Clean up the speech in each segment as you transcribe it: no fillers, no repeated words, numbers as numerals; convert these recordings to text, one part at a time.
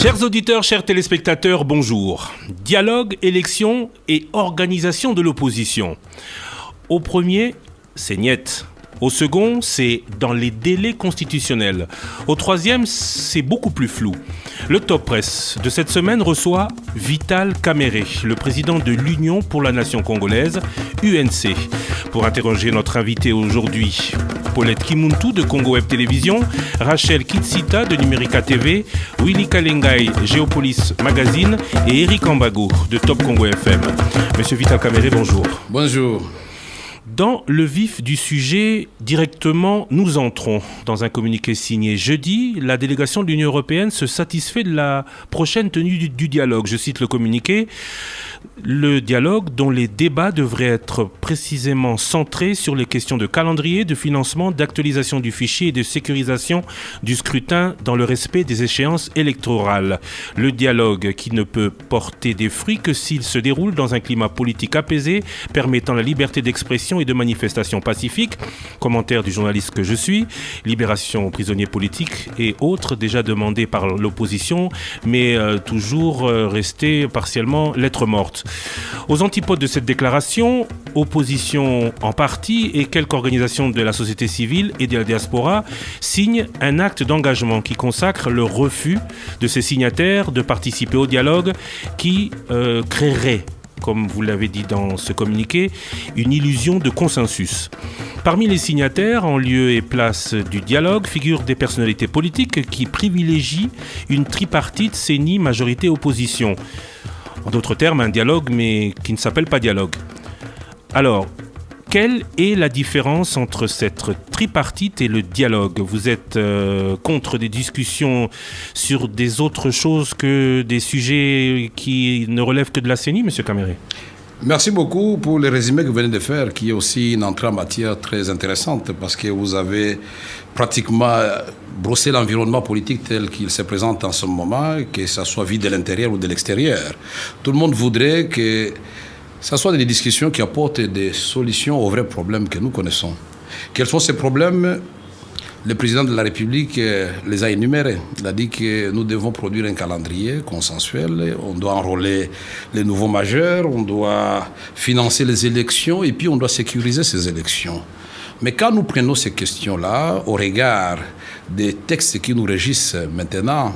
Chers auditeurs, chers téléspectateurs, bonjour. Dialogue, élection et organisation de l'opposition. Au premier, c'est niet. Au second, c'est dans les délais constitutionnels. Au troisième, c'est beaucoup plus flou. Le Top Press de cette semaine reçoit Vital Kamerhe, le président de l'Union pour la Nation congolaise, UNC. Pour interroger notre invité aujourd'hui, Paulette Kimuntu de Congo Web Télévision, Rachel Kitsita de Numérica TV, Willy Kalengai, Géopolis Magazine et Eric Ambago de Top Congo FM. Monsieur Vital Kamerhe, bonjour. Bonjour. Dans le vif du sujet, directement, nous entrons dans un communiqué signé jeudi. La délégation de l'Union européenne se satisfait de la prochaine tenue du dialogue. Je cite le communiqué. Le dialogue dont les débats devraient être précisément centrés sur les questions de calendrier, de financement, d'actualisation du fichier et de sécurisation du scrutin dans le respect des échéances électorales. Le dialogue qui ne peut porter des fruits que s'il se déroule dans un climat politique apaisé, permettant la liberté d'expression et de manifestation pacifique. Commentaire du journaliste que je suis. Libération aux prisonniers politiques et autres déjà demandés par l'opposition, mais toujours restés partiellement lettre morte. Aux antipodes de cette déclaration, opposition en partie et quelques organisations de la société civile et de la diaspora signent un acte d'engagement qui consacre le refus de ces signataires de participer au dialogue qui créerait, comme vous l'avez dit dans ce communiqué, une illusion de consensus. Parmi les signataires, en lieu et place du dialogue, figurent des personnalités politiques qui privilégient une tripartite CENI majorité-opposition. En d'autres termes, un dialogue, mais qui ne s'appelle pas dialogue. Alors, quelle est la différence entre cette tripartite et le dialogue ? Vous êtes contre des discussions sur des autres choses que des sujets qui ne relèvent que de la CENI, M. Kamerhe ? Merci beaucoup pour le résumé que vous venez de faire, qui est aussi une entrée en matière très intéressante, parce que vous avez pratiquement brossé l'environnement politique tel qu'il se présente en ce moment, que ce soit vu de l'intérieur ou de l'extérieur. Tout le monde voudrait que ce soit des discussions qui apportent des solutions aux vrais problèmes que nous connaissons. Quels sont ces problèmes ? Le président de la République les a énumérés. Il a dit que nous devons produire un calendrier consensuel, on doit enrôler les nouveaux majeurs, on doit financer les élections et puis on doit sécuriser ces élections. Mais quand nous prenons ces questions-là, au regard des textes qui nous régissent maintenant,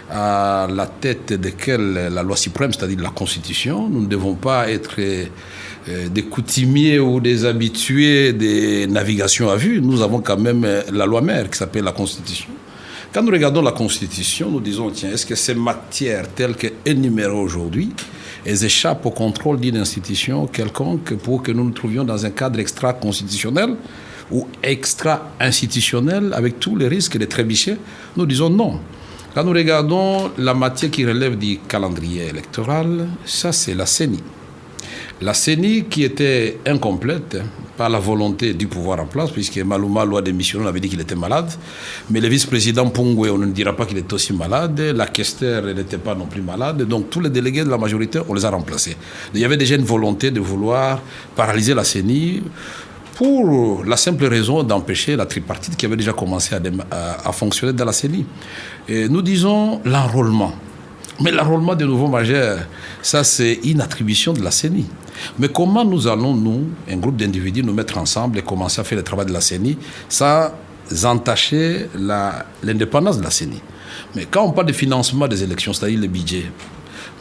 à la tête desquels la loi suprême, c'est-à-dire la Constitution, nous ne devons pas être des coutumiers ou des habitués des navigations à vue. Nous avons quand même la loi mère qui s'appelle la Constitution. Quand nous regardons la Constitution, nous disons, tiens, est-ce que ces matières telles qu'énumérées aujourd'hui, elles échappent au contrôle d'une institution quelconque pour que nous nous trouvions dans un cadre extra-constitutionnel ou extra-institutionnel avec tous les risques de trébucher? Nous disons non. Quand nous regardons la matière qui relève du calendrier électoral, ça c'est la CENI. La CENI qui était incomplète par la volonté du pouvoir en place, puisque Malouma, loi d'émission, on avait dit qu'il était malade, mais le vice-président Pongwe, on ne dira pas qu'il était aussi malade, la Kester n'était pas non plus malade, donc tous les délégués de la majorité, on les a remplacés. Il y avait déjà une volonté de vouloir paralyser la CENI pour la simple raison d'empêcher la tripartite qui avait déjà commencé à fonctionner dans la CENI. Et nous disons l'enrôlement. Mais l'enrôlement des nouveaux majeurs, ça c'est une attribution de la CENI. Mais comment nous allons, nous, un groupe d'individus, nous mettre ensemble et commencer à faire le travail de la CENI sans entacher l'indépendance de la CENI? Mais quand on parle de financement des élections, c'est-à-dire le budget,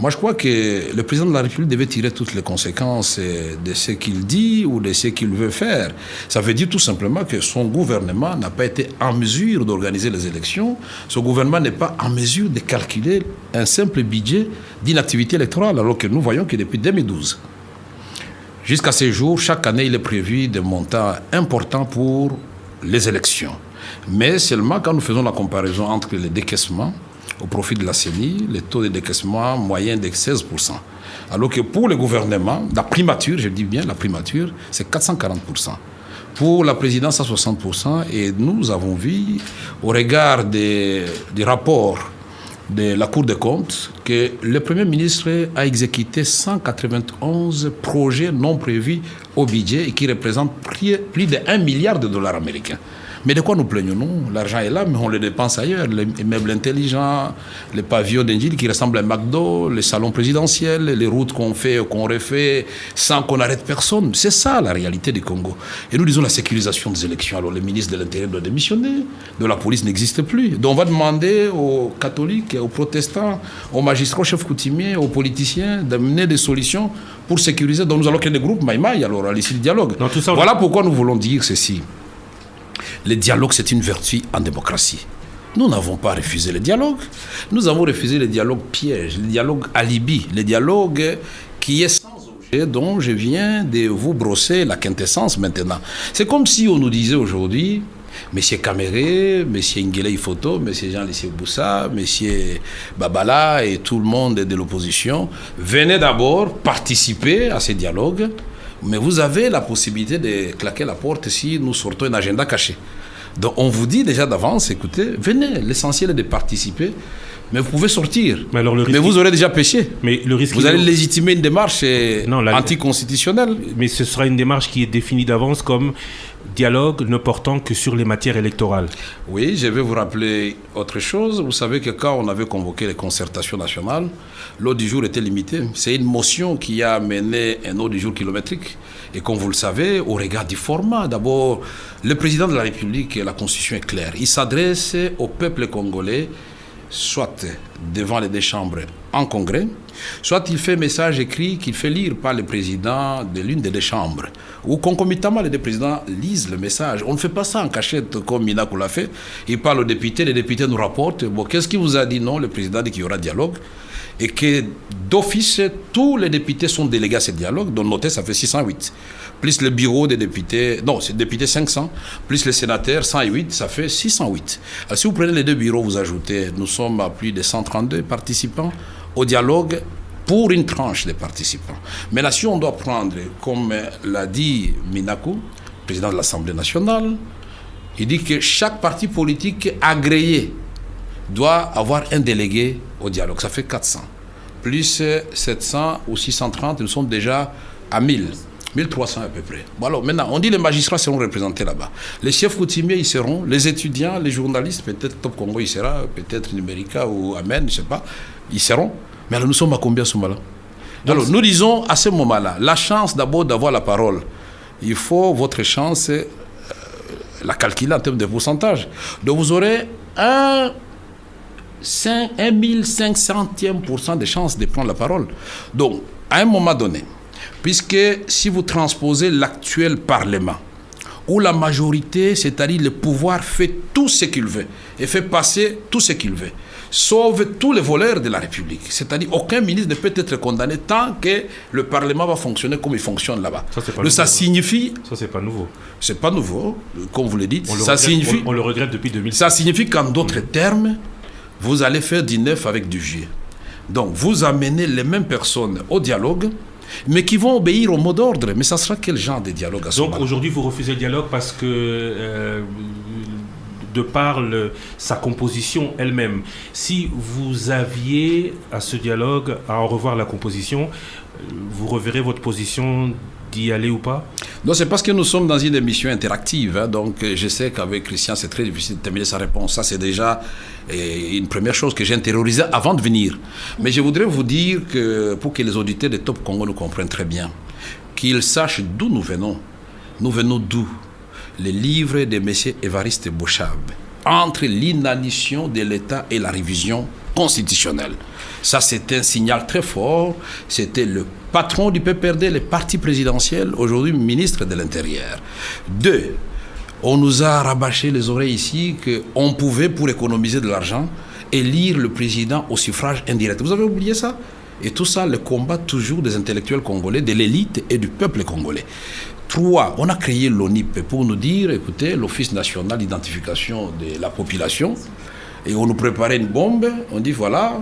moi je crois que le président de la République devait tirer toutes les conséquences de ce qu'il dit ou de ce qu'il veut faire. Ça veut dire tout simplement que son gouvernement n'a pas été en mesure d'organiser les élections. Son gouvernement n'est pas en mesure de calculer un simple budget d'une activité électorale, alors que nous voyons que depuis 2012, jusqu'à ce jour, chaque année, il est prévu des montants importants pour les élections. Mais seulement quand nous faisons la comparaison entre les décaissements au profit de la CENI, le taux de décaissement moyen de 16%. Alors que pour le gouvernement, la primature, je dis bien la primature, c'est 440%. Pour la présidence, à 60%. Et nous avons vu, au regard des rapports de la Cour des comptes, que le Premier ministre a exécuté 191 projets non prévus au budget et qui représentent plus de $1 milliard américains. Mais de quoi nous plaignons-nous? L'argent est là, mais on le dépense ailleurs. Les meubles intelligents, les pavillons d'Indjili qui ressemblent à un McDo, les salons présidentiels, les routes qu'on fait, qu'on refait, sans qu'on arrête personne. C'est ça la réalité du Congo. Et nous disons la sécurisation des élections. Alors le ministre de l'Intérieur doit démissionner, de la police n'existe plus. Donc on va demander aux catholiques, aux protestants, aux magistrats, aux chefs coutumiers, aux politiciens d'amener des solutions pour sécuriser. Donc nous allons créer des groupes Maïmaï, alors à l'issue du dialogue. Voilà pourquoi nous voulons dire ceci. Le dialogue, c'est une vertu en démocratie. Nous n'avons pas refusé le dialogue. Nous avons refusé le dialogue piège, le dialogue alibi, le dialogue qui est sans objet, dont je viens de vous brosser la quintessence maintenant. C'est comme si on nous disait aujourd'hui, M. Kamere, M. Nguele Photo, M. Jean-Lissé Boussa, M. Babala et tout le monde de l'opposition, venez d'abord participer à ces dialogues. Mais vous avez la possibilité de claquer la porte si nous sortons un agenda caché. Donc on vous dit déjà d'avance, écoutez, venez, l'essentiel est de participer, mais vous pouvez sortir. Mais vous aurez déjà péché. Mais le risque vous allez légitimer une démarche anticonstitutionnelle. Mais ce sera une démarche qui est définie d'avance comme dialogue ne portant que sur les matières électorales. Oui, je vais vous rappeler autre chose. Vous savez que quand on avait convoqué les concertations nationales, l'ordre du jour était limité. C'est une motion qui a mené un ordre du jour kilométrique. Et comme vous le savez, au regard du format, d'abord, le président de la République, la Constitution est claire. Il s'adresse au peuple congolais, soit devant les deux chambres en congrès, soit il fait message écrit qu'il fait lire par le président de l'une des deux chambres, ou concomitamment les deux présidents lisent le message. On ne fait pas ça en cachette comme Minakou l'a fait. Il parle aux députés, les députés nous rapportent, bon, qu'est-ce qu'il vous a dit? Non, le président dit qu'il y aura dialogue, et que d'office, tous les députés sont délégués à ce dialogue, dont notez, ça fait 608. Plus le bureau des députés, non, c'est députés 500, plus les sénateurs 108, ça fait 608. Alors si vous prenez les deux bureaux, vous ajoutez, nous sommes à plus de 132 participants au dialogue pour une tranche des participants. Mais là, si on doit prendre, comme l'a dit Minakou, président de l'Assemblée nationale, il dit que chaque parti politique agréé doit avoir un délégué au dialogue. Ça fait 400. Plus 700 ou 630, nous sommes déjà à 1000. 1300 à peu près. Bon alors, maintenant, on dit les magistrats seront représentés là-bas. Les chefs coutumiers, ils seront. Les étudiants, les journalistes, peut-être Top Congo, il sera. Peut-être Numérica ou Amen, je ne sais pas. Ils seront. Mais alors, nous sommes à combien ce moment-là? Alors, nous disons à ce moment-là, la chance d'abord d'avoir la parole. Il faut votre chance, la calculer en termes de pourcentage. Donc, vous aurez 1500e% de chances de prendre la parole. Donc, à un moment donné, puisque si vous transposez l'actuel Parlement, où la majorité, c'est-à-dire le pouvoir, fait tout ce qu'il veut, et fait passer tout ce qu'il veut, sauve tous les voleurs de la République. C'est-à-dire aucun ministre ne peut être condamné tant que le Parlement va fonctionner comme il fonctionne là-bas. Ça signifie... Ça, c'est pas nouveau. C'est pas nouveau, comme vous le dites. On le regrette depuis 2006. Ça signifie qu'en d'autres termes, vous allez faire du neuf avec du vieux. Donc, vous amenez les mêmes personnes au dialogue, mais qui vont obéir au mot d'ordre. Mais ça sera quel genre de dialogue à ce moment-là? Donc aujourd'hui, vous refusez le dialogue parce que, de par sa composition elle-même, si vous aviez à ce dialogue à en revoir la composition, vous reverrez votre position d'y aller ou pas? Non, c'est parce que nous sommes dans une émission interactive. Hein, donc, je sais qu'avec Christian, c'est très difficile de terminer sa réponse. Ça, c'est déjà une première chose que j'ai intériorisée avant de venir. Mais je voudrais vous dire que, pour que les auditeurs de Top Congo nous comprennent très bien, qu'ils sachent d'où nous venons. Nous venons d'où? Les livres de M. Évariste Bochab, entre l'inanition de l'État et la révision constitutionnelle. Ça, c'est un signal très fort. C'était le patron du PPRD, le parti présidentiel, aujourd'hui ministre de l'Intérieur. 2, on nous a rabâché les oreilles ici qu'on pouvait, pour économiser de l'argent, élire le président au suffrage indirect. Vous avez oublié ça? Et tout ça, le combat toujours des intellectuels congolais, de l'élite et du peuple congolais. 3, on a créé l'ONIP pour nous dire, écoutez, l'Office national d'identification de la population, et on nous préparait une bombe, on dit voilà,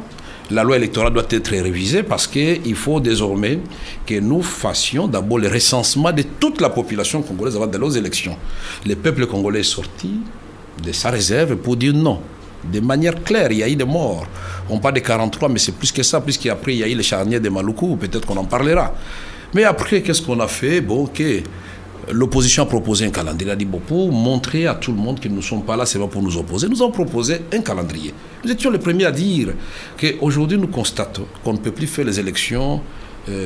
la loi électorale doit être révisée parce qu'il faut désormais que nous fassions d'abord le recensement de toute la population congolaise avant d'aller aux élections. Le peuple congolais est sorti de sa réserve pour dire non. De manière claire, il y a eu des morts. On parle de 43, mais c'est plus que ça, puisqu'après il y a eu les charniers de Maluku, peut-être qu'on en parlera. Mais après, qu'est-ce qu'on a fait? Bon, ok. l'opposition a proposé un calendrier. Elle a dit, bon, pour montrer à tout le monde que nous ne sommes pas là, c'est pas pour nous opposer, nous avons proposé un calendrier. Nous étions les premiers à dire qu'aujourd'hui, nous constatons qu'on ne peut plus faire les élections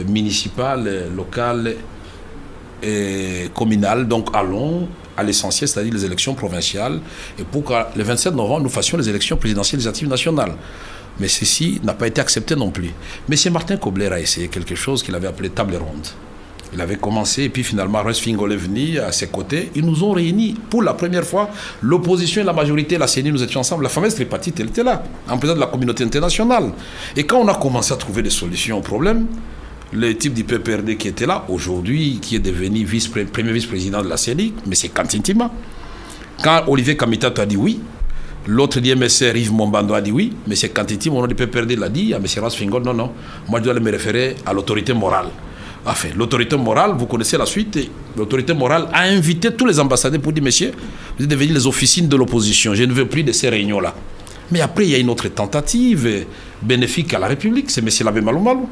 municipales, locales et communales. Donc, allons à l'essentiel, c'est-à-dire les élections provinciales, et pour que le 27 novembre, nous fassions les élections présidentielles législatives nationales. Mais ceci n'a pas été accepté non plus. M. Martin Kobler a essayé quelque chose qu'il avait appelé table ronde. Il avait commencé, et puis finalement, Rens Fingol est venu à ses côtés. Ils nous ont réunis pour la première fois. L'opposition et la majorité, la CENI, nous étions ensemble. La fameuse tripartite, elle était là, en présence de la communauté internationale. Et quand on a commencé à trouver des solutions au problème, le type du PPRD qui était là, aujourd'hui, qui est devenu premier vice-président de la CENI, M. Kantintima, quand Olivier Kamitato a dit oui, l'autre dit MSR Yves Mombando a dit oui, M. Kantintima, au nom du PPRD, l'a dit à M. Rens Fingol, non, moi je dois me référer à l'autorité morale. Enfin, l'autorité morale, vous connaissez la suite, l'autorité morale a invité tous les ambassadeurs pour dire, messieurs, vous êtes devenus les officines de l'opposition, je ne veux plus de ces réunions-là. Mais après, il y a une autre tentative bénéfique à la République, c'est M. Labé Malou Malou.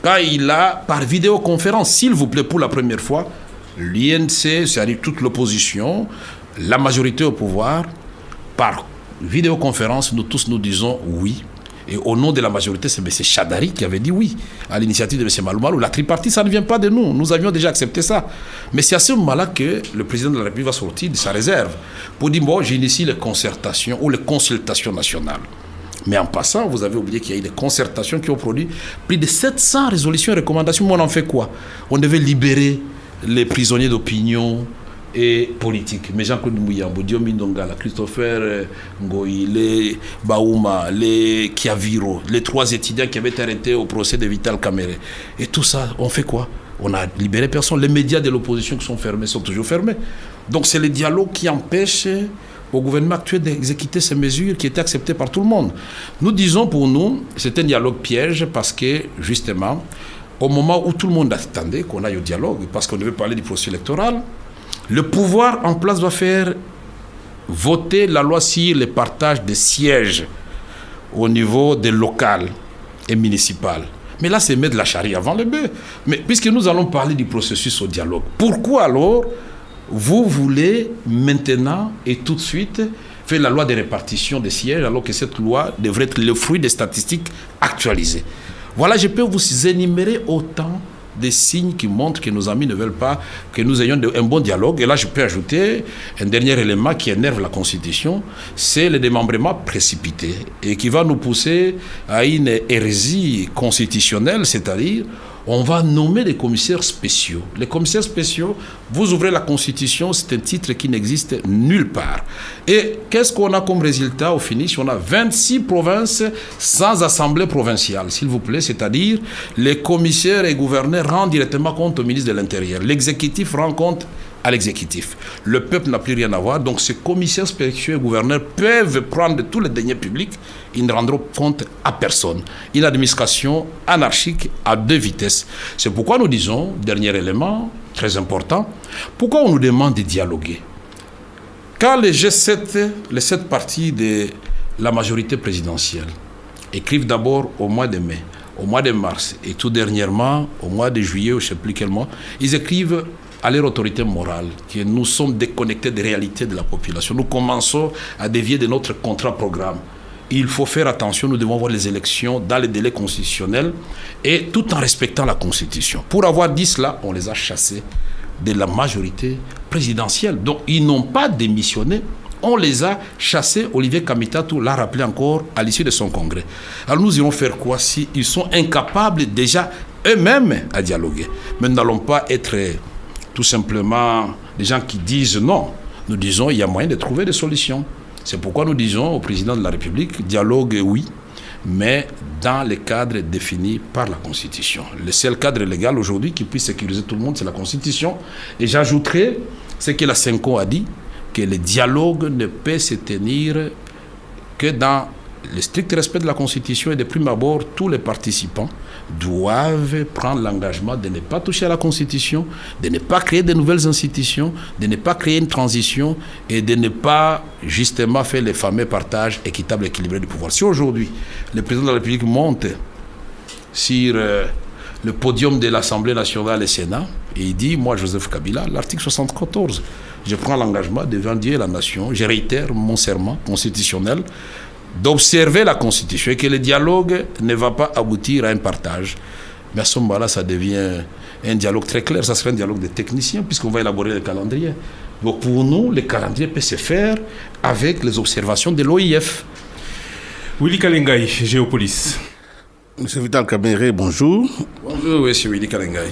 Quand il a, par vidéoconférence, s'il vous plaît, pour la première fois, l'INC, c'est-à-dire toute l'opposition, la majorité au pouvoir, par vidéoconférence, nous tous nous disons oui. Et au nom de la majorité, c'est M. Chadari qui avait dit oui à l'initiative de M. Malou Malou. La tripartite, ça ne vient pas de nous. Nous avions déjà accepté ça. Mais c'est à ce moment-là que le président de la République va sortir de sa réserve pour dire, bon, j'initie les concertations ou les consultations nationales. Mais en passant, vous avez oublié qu'il y a eu des concertations qui ont produit plus de 700 résolutions et recommandations. Mais on en fait quoi? On devait libérer les prisonniers d'opinion et politique. Mais Jean-Claude Mouyambo, Diomi Ndongala, Christopher Ngoï, les Baouma, les Kiaviro, les 3 étudiants qui avaient été arrêtés au procès de Vital Kamere. Et tout ça, on fait quoi? On a libéré personne. Les médias de l'opposition qui sont fermés sont toujours fermés. Donc c'est le dialogue qui empêche au gouvernement actuel d'exécuter ces mesures qui étaient acceptées par tout le monde. Nous disons pour nous, c'est un dialogue piège parce que, justement, au moment où tout le monde attendait qu'on aille au dialogue, parce qu'on devait parler du processus électoral, le pouvoir en place doit faire voter la loi sur le partage des sièges au niveau des locales et municipales. Mais là, c'est mettre la charrue avant le bœuf. Mais puisque nous allons parler du processus au dialogue, pourquoi alors vous voulez maintenant et tout de suite faire la loi de répartition des sièges alors que cette loi devrait être le fruit des statistiques actualisées? Voilà, je peux vous énumérer autant des signes qui montrent que nos amis ne veulent pas que nous ayons un bon dialogue. Et là, je peux ajouter un dernier élément qui énerve la Constitution, c'est le démembrement précipité et qui va nous pousser à une hérésie constitutionnelle, c'est-à-dire on va nommer des commissaires spéciaux. Les commissaires spéciaux, vous ouvrez la Constitution, c'est un titre qui n'existe nulle part. Et qu'est-ce qu'on a comme résultat au finish? On a 26 provinces sans assemblée provinciale, s'il vous plaît, c'est-à-dire les commissaires et gouverneurs rendent directement compte au ministre de l'Intérieur. L'exécutif rend compte à l'exécutif. Le peuple n'a plus rien à voir, donc ces commissaires spéciaux et gouverneurs peuvent prendre tous les deniers publics, ils ne rendront compte à personne. Une administration anarchique à 2 vitesses. C'est pourquoi nous disons, dernier élément, très important, pourquoi on nous demande de dialoguer? Quand les G7, les 7 partis de la majorité présidentielle, écrivent d'abord au mois de mai, au mois de mars, et tout dernièrement, au mois de juillet, ou je ne sais plus quel mois, ils écrivent à leur autorité morale, que nous sommes déconnectés des réalités de la population. Nous commençons à dévier de notre contrat-programme. Il faut faire attention, nous devons voir les élections dans les délais constitutionnels et tout en respectant la Constitution. Pour avoir dit cela, on les a chassés de la majorité présidentielle. Donc, ils n'ont pas démissionné. On les a chassés. Olivier Kamitato l'a rappelé encore à l'issue de son congrès. Alors, nous irons faire quoi si ils sont incapables déjà eux-mêmes à dialoguer? Mais nous n'allons pas être tout simplement des gens qui disent non. Nous disons il y a moyen de trouver des solutions. C'est pourquoi nous disons au président de la République, dialogue oui, mais dans les cadres définis par la Constitution. Le seul cadre légal aujourd'hui qui puisse sécuriser tout le monde, c'est la Constitution. Et j'ajouterai ce que la Senko a dit, que le dialogue ne peut se tenir que dans le strict respect de la Constitution et de prime abord, tous les participants doivent prendre l'engagement de ne pas toucher à la Constitution, de ne pas créer de nouvelles institutions, de ne pas créer une transition et de ne pas justement faire les fameux partages équitables et équilibrés du pouvoir. Si aujourd'hui, le président de la République monte sur le podium de l'Assemblée nationale et Sénat, et il dit, moi, Joseph Kabila, l'article 74, je prends l'engagement devant Dieu et la nation, je réitère mon serment constitutionnel d'observer la Constitution et que le dialogue ne va pas aboutir à un partage. Mais à ce moment-là, ça devient un dialogue très clair, ça serait un dialogue de techniciens, puisqu'on va élaborer le calendrier. Donc pour nous, le calendrier peut se faire avec les observations de l'OIF. Willy Kalengai, Géopolis. Monsieur Vital Kamerhe, bonjour. Bonjour, monsieur Willy Kalengai.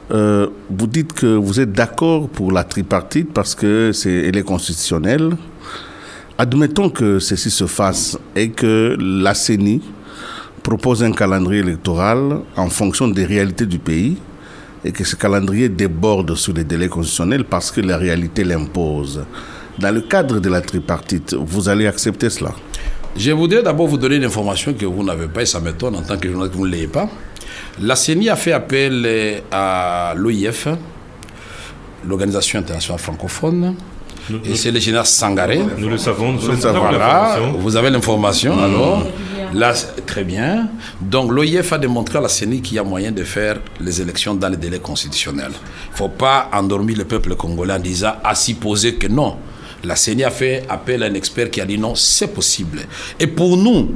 Vous dites que vous êtes d'accord pour la tripartite parce qu'elle est constitutionnelle. Admettons que ceci se fasse et que la CENI propose un calendrier électoral en fonction des réalités du pays et que ce calendrier déborde sur les délais constitutionnels parce que la réalité l'impose. Dans le cadre de la tripartite, vous allez accepter cela? Je voudrais d'abord vous donner une information que vous n'avez pas et ça m'étonne en tant que journaliste que vous ne l'ayez pas. La CENI a fait appel à l'OIF, l'Organisation internationale francophone, et c'est le général Sangaré. Nous le savons, nous sommes voilà, vous avez l'information alors. Là, très bien. Donc l'OIF a démontré à la CENI qu'il y a moyen de faire les élections dans les délais constitutionnels. Il ne faut pas endormir le peuple congolais en disant à supposer que non. La CENI a fait appel à un expert qui a dit non, c'est possible. Et pour nous,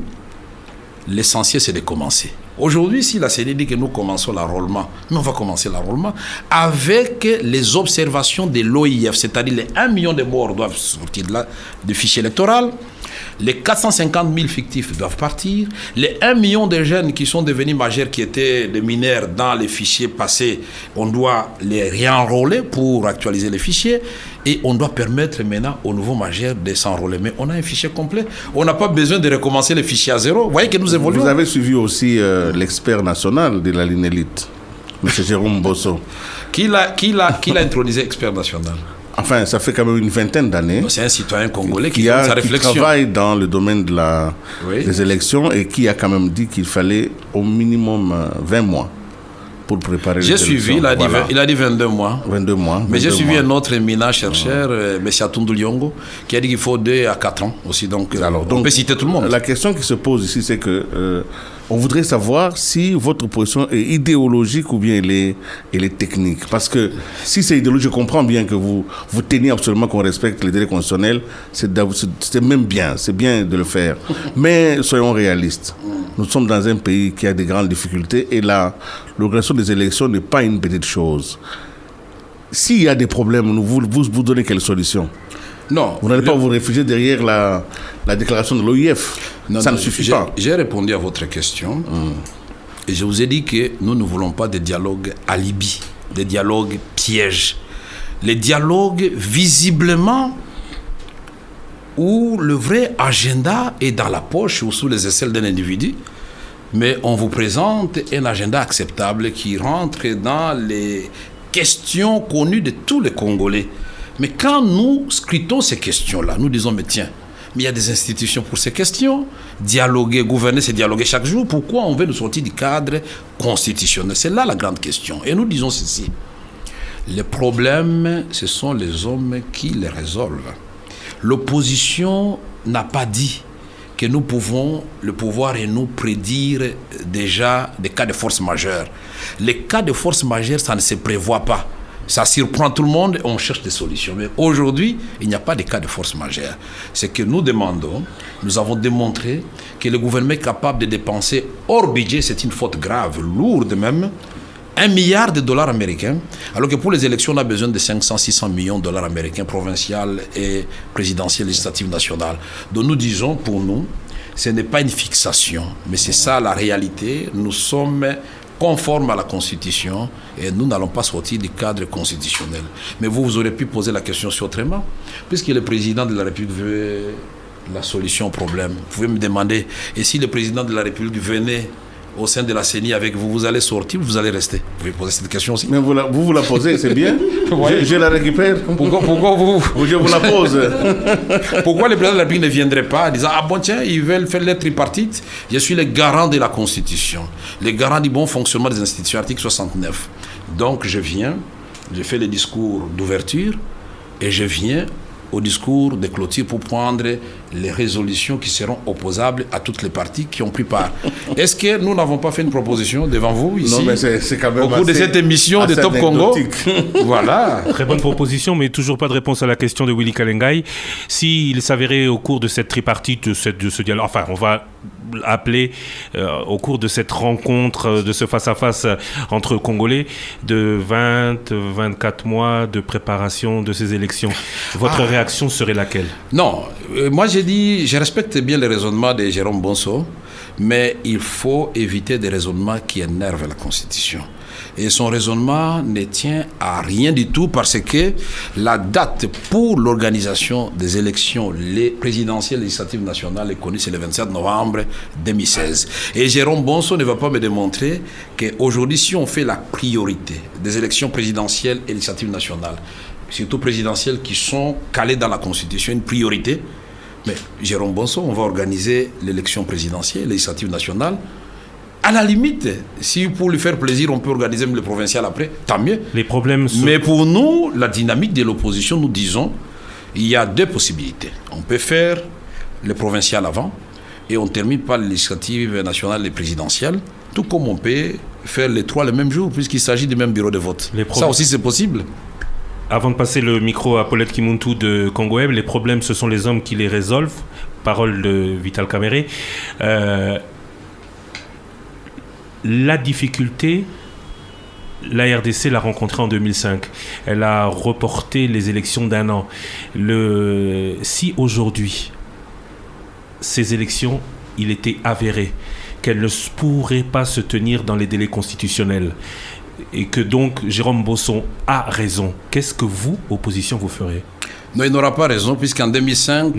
l'essentiel c'est de commencer. Aujourd'hui, si la CENI dit que nous commençons l'enrôlement, mais on va commencer l'enrôlement avec les observations de l'OIF, c'est-à-dire les 1 million de morts doivent sortir du fichier électoral, les 450 000 fictifs doivent partir, les 1 million de jeunes qui sont devenus majeurs, qui étaient des mineurs dans les fichiers passés, on doit les réenrôler pour actualiser les fichiers et on doit permettre maintenant aux nouveaux majeurs de s'enrôler. Mais on a un fichier complet, on n'a pas besoin de recommencer les fichiers à zéro. Vous voyez que nous évoluons. Vous avez suivi aussi l'expert national de la ligne élite, M. Jérôme Bosso. Qui l'a intronisé expert national? Enfin, ça fait quand même une vingtaine d'années. C'est un citoyen congolais qui donne sa réflexion. Qui travaille dans le domaine des élections et qui a quand même dit qu'il fallait au minimum 20 mois pour préparer les élections. J'ai suivi, il a dit 22 mois. 22 mois. Mais j'ai suivi un autre éminent chercheur, M. Atundou Lyongo, qui a dit qu'il faut 2 à 4 ans aussi. Donc, on peut citer tout le monde. La question qui se pose ici, c'est que on voudrait savoir si votre position est idéologique ou bien elle est technique. Parce que si c'est idéologique, je comprends bien que vous teniez absolument qu'on respecte les délais constitutionnels. C'est même bien, c'est bien de le faire. Mais soyons réalistes. Nous sommes dans un pays qui a des grandes difficultés et l'organisation des élections n'est pas une petite chose. S'il y a des problèmes, vous donnez quelle solution? Non. Vous n'allez pas vous réfugier derrière la déclaration de l'OIF. Ça ne suffit pas. J'ai répondu à votre question et je vous ai dit que nous ne voulons pas des dialogues alibi, des dialogues pièges. Les dialogues visiblement où le vrai agenda est dans la poche ou sous les aisselles d'un individu, mais on vous présente un agenda acceptable qui rentre dans les questions connues de tous les Congolais. Mais quand nous scrutons ces questions-là, nous disons, mais tiens, mais il y a des institutions pour ces questions. Dialoguer, gouverner, c'est dialoguer chaque jour. Pourquoi on veut nous sortir du cadre constitutionnel? C'est là la grande question. Et nous disons ceci. Les problèmes, ce sont les hommes qui les résolvent. L'opposition n'a pas dit que nous pouvons, le pouvoir et nous, prédire déjà des cas de force majeure. Les cas de force majeure, ça ne se prévoit pas. Ça surprend tout le monde et on cherche des solutions. Mais aujourd'hui, il n'y a pas de cas de force majeure. Ce que nous demandons, nous avons démontré que le gouvernement est capable de dépenser hors budget, c'est une faute grave, lourde même, 1 milliard de dollars américains, alors que pour les élections, on a besoin de 500-600 millions de dollars américains, provinciales et présidentielles, législatives, nationales. Donc nous disons, pour nous, ce n'est pas une fixation, mais c'est ça la réalité. Nous sommes conformes à la Constitution et nous n'allons pas sortir du cadre constitutionnel. Mais vous aurez pu poser la question autrement, puisque le président de la République veut la solution au problème. Vous pouvez me demander, et si le président de la République venait au sein de la CENI avec vous, vous allez sortir ou vous allez rester? Vous pouvez poser cette question aussi. Mais vous la posez, c'est bien. Ouais. Je la récupère. Pourquoi vous... Je vous la pose. Pourquoi le président de la République ne viendrait pas en disant, ah bon tiens, ils veulent faire les tripartites. Je suis le garant de la Constitution, le garant du bon fonctionnement des institutions, article 69. Donc je viens, je fais le discours d'ouverture et je viens au discours de clôture pour prendre les résolutions qui seront opposables à toutes les parties qui ont pris part. Est-ce que nous n'avons pas fait une proposition devant vous ici, non, mais c'est quand même au cours de cette émission de Top Congo? Voilà. Très bonne proposition, mais toujours pas de réponse à la question de Willy Kalengai. S'il s'avérait au cours de cette tripartite, de ce dialogue, enfin, on va appeler au cours de cette rencontre, de ce face-à-face entre Congolais, de 24 mois de préparation de ces élections, votre réaction serait laquelle? Non, moi j'ai dit, je respecte bien le raisonnement de Jérôme Bonso, mais il faut éviter des raisonnements qui énervent la Constitution. Et son raisonnement ne tient à rien du tout parce que la date pour l'organisation des élections présidentielles législatives nationales est connue, c'est le 27 novembre 2016. Et Jérôme Bonso ne va pas me démontrer qu'aujourd'hui, si on fait la priorité des élections présidentielles et législatives nationales, surtout présidentielles qui sont calées dans la Constitution, une priorité, mais Jérôme Bonso, on va organiser l'élection présidentielle et législative nationale. À la limite, si pour lui faire plaisir, on peut organiser même le provincial après, tant mieux. Les problèmes sont... Mais pour nous, la dynamique de l'opposition, nous disons, il y a deux possibilités. On peut faire le provincial avant et on termine par les législatives nationales et présidentielles, tout comme on peut faire les trois le même jour, puisqu'il s'agit du même bureau de vote. Ça aussi, c'est possible. Avant de passer le micro à Paulette Kimuntu de Congo Web, les problèmes, ce sont les hommes qui les résolvent. Parole de Vital Kamerhe. La difficulté, la RDC l'a rencontrée en 2005. Elle a reporté les élections d'1 an. Si aujourd'hui, ces élections, il était avéré qu'elles ne pourraient pas se tenir dans les délais constitutionnels et que donc Jérôme Bonso a raison, qu'est-ce que vous, opposition, vous ferez ? Non, il n'aura pas raison, puisqu'en 2005,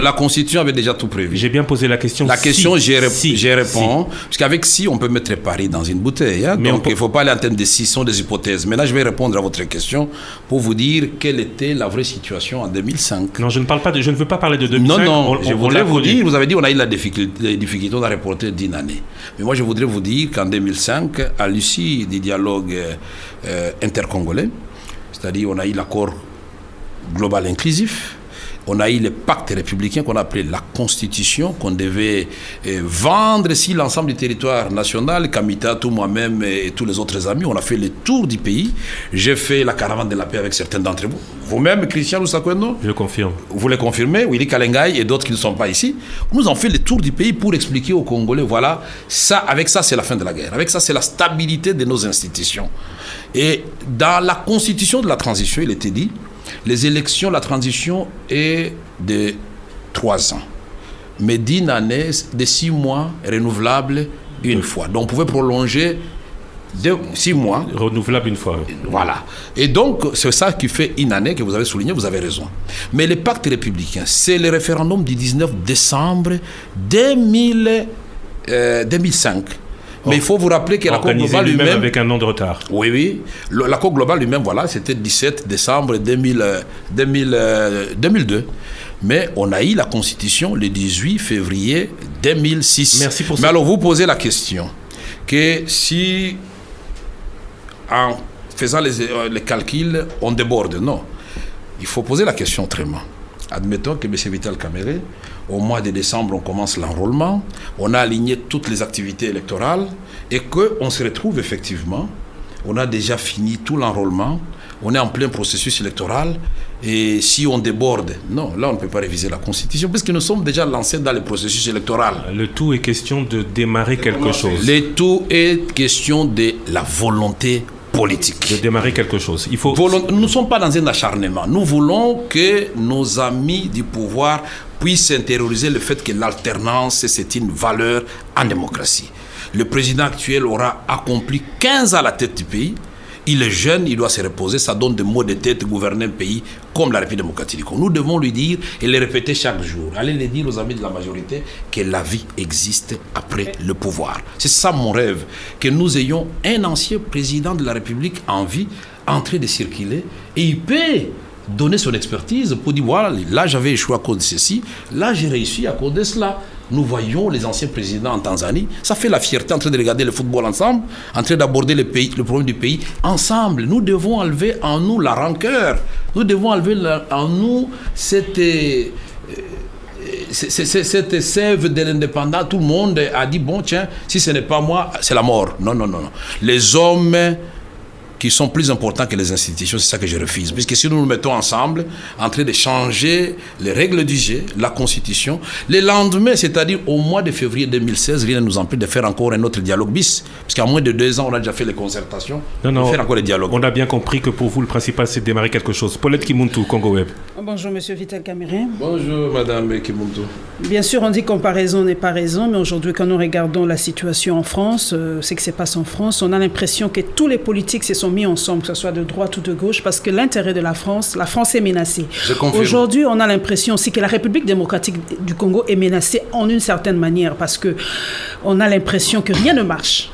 la Constitution avait déjà tout prévu. J'ai bien posé la question. La question, j'y réponds, puisqu'avec si, on peut mettre Paris dans une bouteille. Hein, donc, il ne faut pas aller en termes de si, ce sont des hypothèses. Maintenant, je vais répondre à votre question pour vous dire quelle était la vraie situation en 2005. Non, je ne veux pas parler de 2005. Non, je voudrais vous dire, vous avez dit, on a eu la difficulté, on a reporté d'1 année. Mais moi, je voudrais vous dire qu'en 2005, à l'issue du dialogue intercongolais, c'est-à-dire on a eu l'accord global inclusif, on a eu le pacte républicain qu'on appelait la Constitution, qu'on devait vendre si l'ensemble du territoire national, Kamita, tout moi-même et tous les autres amis, on a fait le tour du pays. J'ai fait la caravane de la paix avec certains d'entre vous. Vous-même, Christian Lusakweno? Je confirme. Vous le confirmez, Willy Kalengai et d'autres qui ne sont pas ici. Nous avons fait le tour du pays pour expliquer aux Congolais, voilà, ça, avec ça c'est la fin de la guerre, avec ça c'est la stabilité de nos institutions. Et dans la Constitution de la transition, il était dit, les élections, la transition est de 3 ans, mais d'1 année, de 6 mois, renouvelable une fois. Donc, on pouvait prolonger de 6 mois. Renouvelable une fois. Voilà. Et donc, c'est ça qui fait 1 année que vous avez souligné, vous avez raison. Mais le pacte républicain, c'est le référendum du 19 décembre 2005. Mais il faut vous rappeler que l'accord global lui-même... avec un an de retard. Oui. L'accord global lui-même, voilà, c'était 17 décembre 2002. Mais on a eu la Constitution le 18 février 2006. Merci pour ça. Mais alors, vous posez la question que si, en faisant les calculs, on déborde. Non. Il faut poser la question autrement. Admettons que M. Vital Kamerhe, au mois de décembre, on commence l'enrôlement, on a aligné toutes les activités électorales et qu'on se retrouve effectivement, on a déjà fini tout l'enrôlement, on est en plein processus électoral et si on déborde, non, là on ne peut pas réviser la Constitution puisque nous sommes déjà lancés dans le processus électoral. Le tout est question de démarrer quelque chose. Le tout est question de la volonté politique. De démarrer quelque chose. Nous ne sommes pas dans un acharnement. Nous voulons que nos amis du pouvoir puissent intérioriser le fait que l'alternance, c'est une valeur en démocratie. Le président actuel aura accompli 15 ans à la tête du pays. Il est jeune, il doit se reposer. Ça donne des mots de tête gouverner un pays comme la République démocratique du Congo. Nous devons lui dire et le répéter chaque jour. Allez le dire aux amis de la majorité que la vie existe après le pouvoir. C'est ça mon rêve, que nous ayons un ancien président de la République en vie, en train de circuler, et il peut donner son expertise pour dire voilà, là j'avais échoué à cause de ceci, là j'ai réussi à cause de cela. Nous voyons les anciens présidents en Tanzanie, ça fait la fierté en train de regarder le football ensemble, en train d'aborder le problème du pays ensemble. Nous devons enlever en nous la rancœur Nous devons enlever en nous cette sève de l'indépendance. Tout le monde a dit, bon, tiens, si ce n'est pas moi, c'est la mort. Non. Les hommes qui sont plus importants que les institutions, c'est ça que je refuse. Puisque si nous nous mettons ensemble, en train de changer les règles du jeu, la Constitution, le lendemain, c'est-à-dire au mois de février 2016, rien ne nous empêche de faire encore un autre dialogue bis. Puisqu'en moins de 2 ans, on a déjà fait les concertations. Non, faire encore les dialogues. On a bien compris que pour vous, le principal, c'est de démarrer quelque chose. Paulette Kimuntu, Congo Web. Bonjour, monsieur Vital Kamerhe. Bonjour, madame Kimuntu. Bien sûr, on dit comparaison n'est pas raison, mais aujourd'hui, quand nous regardons la situation en France, ce qui se passe en France, on a l'impression que tous les politiques se sont mis ensemble, que ce soit de droite ou de gauche, parce que l'intérêt de la France est menacée. Aujourd'hui, on a l'impression aussi que la République démocratique du Congo est menacée en une certaine manière, parce que on a l'impression que rien ne marche.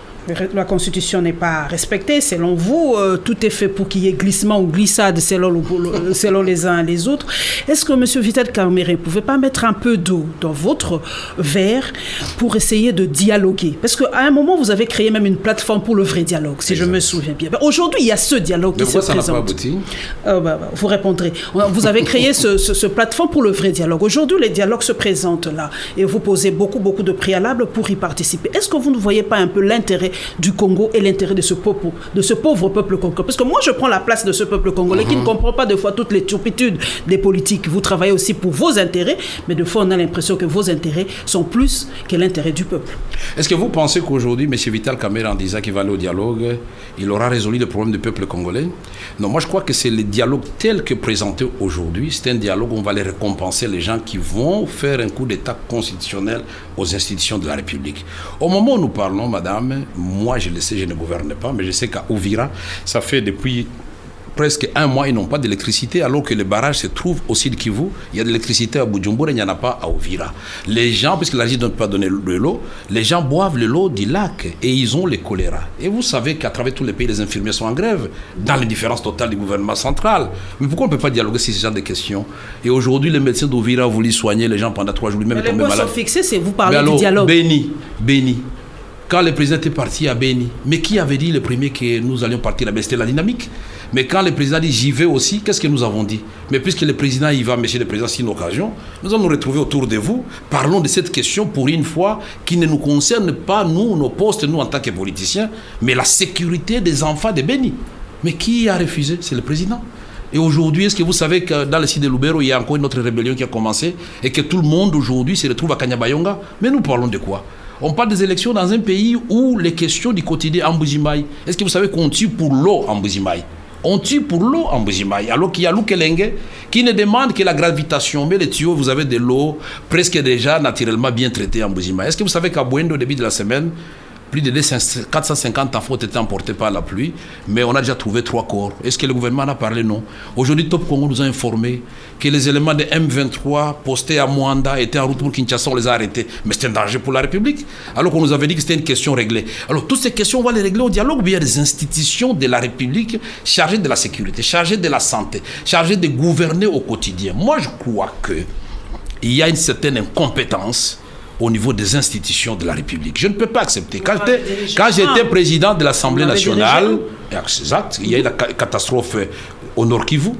La Constitution n'est pas respectée. Selon vous, tout est fait pour qu'il y ait glissement ou glissade selon les uns et les autres. Est-ce que M. Vital Kamerhe ne pouvait pas mettre un peu d'eau dans votre verre pour essayer de dialoguer? Parce qu'à un moment, vous avez créé même une plateforme pour le vrai dialogue, si je me souviens bien. Aujourd'hui, il y a ce dialogue qui se présente. Ça n'a pas abouti? Vous répondrez. Vous avez créé ce plateforme pour le vrai dialogue. Aujourd'hui, les dialogues se présentent là et vous posez beaucoup de préalables pour y participer. Est-ce que vous ne voyez pas un peu l'intérêt du Congo et l'intérêt de ce pauvre peuple congolais? Parce que moi, je prends la place de ce peuple congolais qui ne comprend pas des fois toutes les turpitudes des politiques. Vous travaillez aussi pour vos intérêts, mais de fois, on a l'impression que vos intérêts sont plus que l'intérêt du peuple. Est-ce que vous pensez qu'aujourd'hui, M. Vital Kamerhe, en disant qu'il va aller au dialogue, il aura résolu le problème du peuple congolais? Non, moi, je crois que c'est le dialogue tel que présenté aujourd'hui. C'est un dialogue où on va les récompenser, les gens qui vont faire un coup d'État constitutionnel aux institutions de la République. Au moment où nous parlons, madame, moi, je le sais, je ne gouverne pas, mais je sais qu'à Uvira, ça fait depuis presque 1 mois, ils n'ont pas d'électricité, alors que le barrage se trouve au Sud Kivu. Il y a de l'électricité à Bujumbura, il n'y en a pas à Uvira. Les gens, puisque la régie ne peut pas donner de l'eau, les gens boivent de l'eau du lac et ils ont le choléra. Et vous savez qu'à travers tous les pays, les infirmiers sont en grève, dans l'indifférence totale du gouvernement central. Mais pourquoi on ne peut pas dialoguer sur ce genre de questions? Et aujourd'hui, les médecins d'Uvira ont voulu soigner les gens pendant 3 jours, lui-même tombé malade. Les points sont fixés, c'est vous parlez du dialogue. Béni. Quand le président était parti à Béni, mais qui avait dit le premier que nous allions partir à Béni? C'était la dynamique. Mais quand le président dit j'y vais aussi, qu'est-ce que nous avons dit? Mais puisque le président y va, monsieur le président, c'est une occasion, nous allons nous retrouver autour de vous. Parlons de cette question pour une fois qui ne nous concerne pas, nous, nos postes, nous en tant que politiciens, mais la sécurité des enfants de Béni. Mais qui a refusé? C'est le président. Et aujourd'hui, est-ce que vous savez que dans le site de Lubero, il y a encore une autre rébellion qui a commencé et que tout le monde aujourd'hui se retrouve à Kanyabayonga? Mais nous parlons de quoi? On parle des élections dans un pays où les questions du quotidien en Mbujimaï. Est-ce que vous savez qu'on tue pour l'eau en Mbujimaï? On tue pour l'eau en Mbujimaï, alors qu'il y a Lukelenge qui ne demande que la gravitation. Mais les tuyaux, vous avez de l'eau presque déjà naturellement bien traitée en Mbujimaï. Est-ce que vous savez qu'à Bwendo, au début de la semaine, plus de 450 enfants ont été emportés par la pluie, mais on a déjà trouvé 3 corps. Est-ce que le gouvernement en a parlé? Non. Aujourd'hui, Top Congo nous a informé que les éléments de M23 postés à Mwanda étaient en route pour Kinshasa, on les a arrêtés. Mais c'est un danger pour la République, alors qu'on nous avait dit que c'était une question réglée. Alors, toutes ces questions, on va les régler au dialogue. Il y a des institutions de la République chargées de la sécurité, chargées de la santé, chargées de gouverner au quotidien. Moi, je crois qu'il y a une certaine incompétence au niveau des institutions de la République. Je ne peux pas accepter. Quand j'étais président de l'Assemblée nationale, exact, il y a eu la catastrophe au Nord Kivu,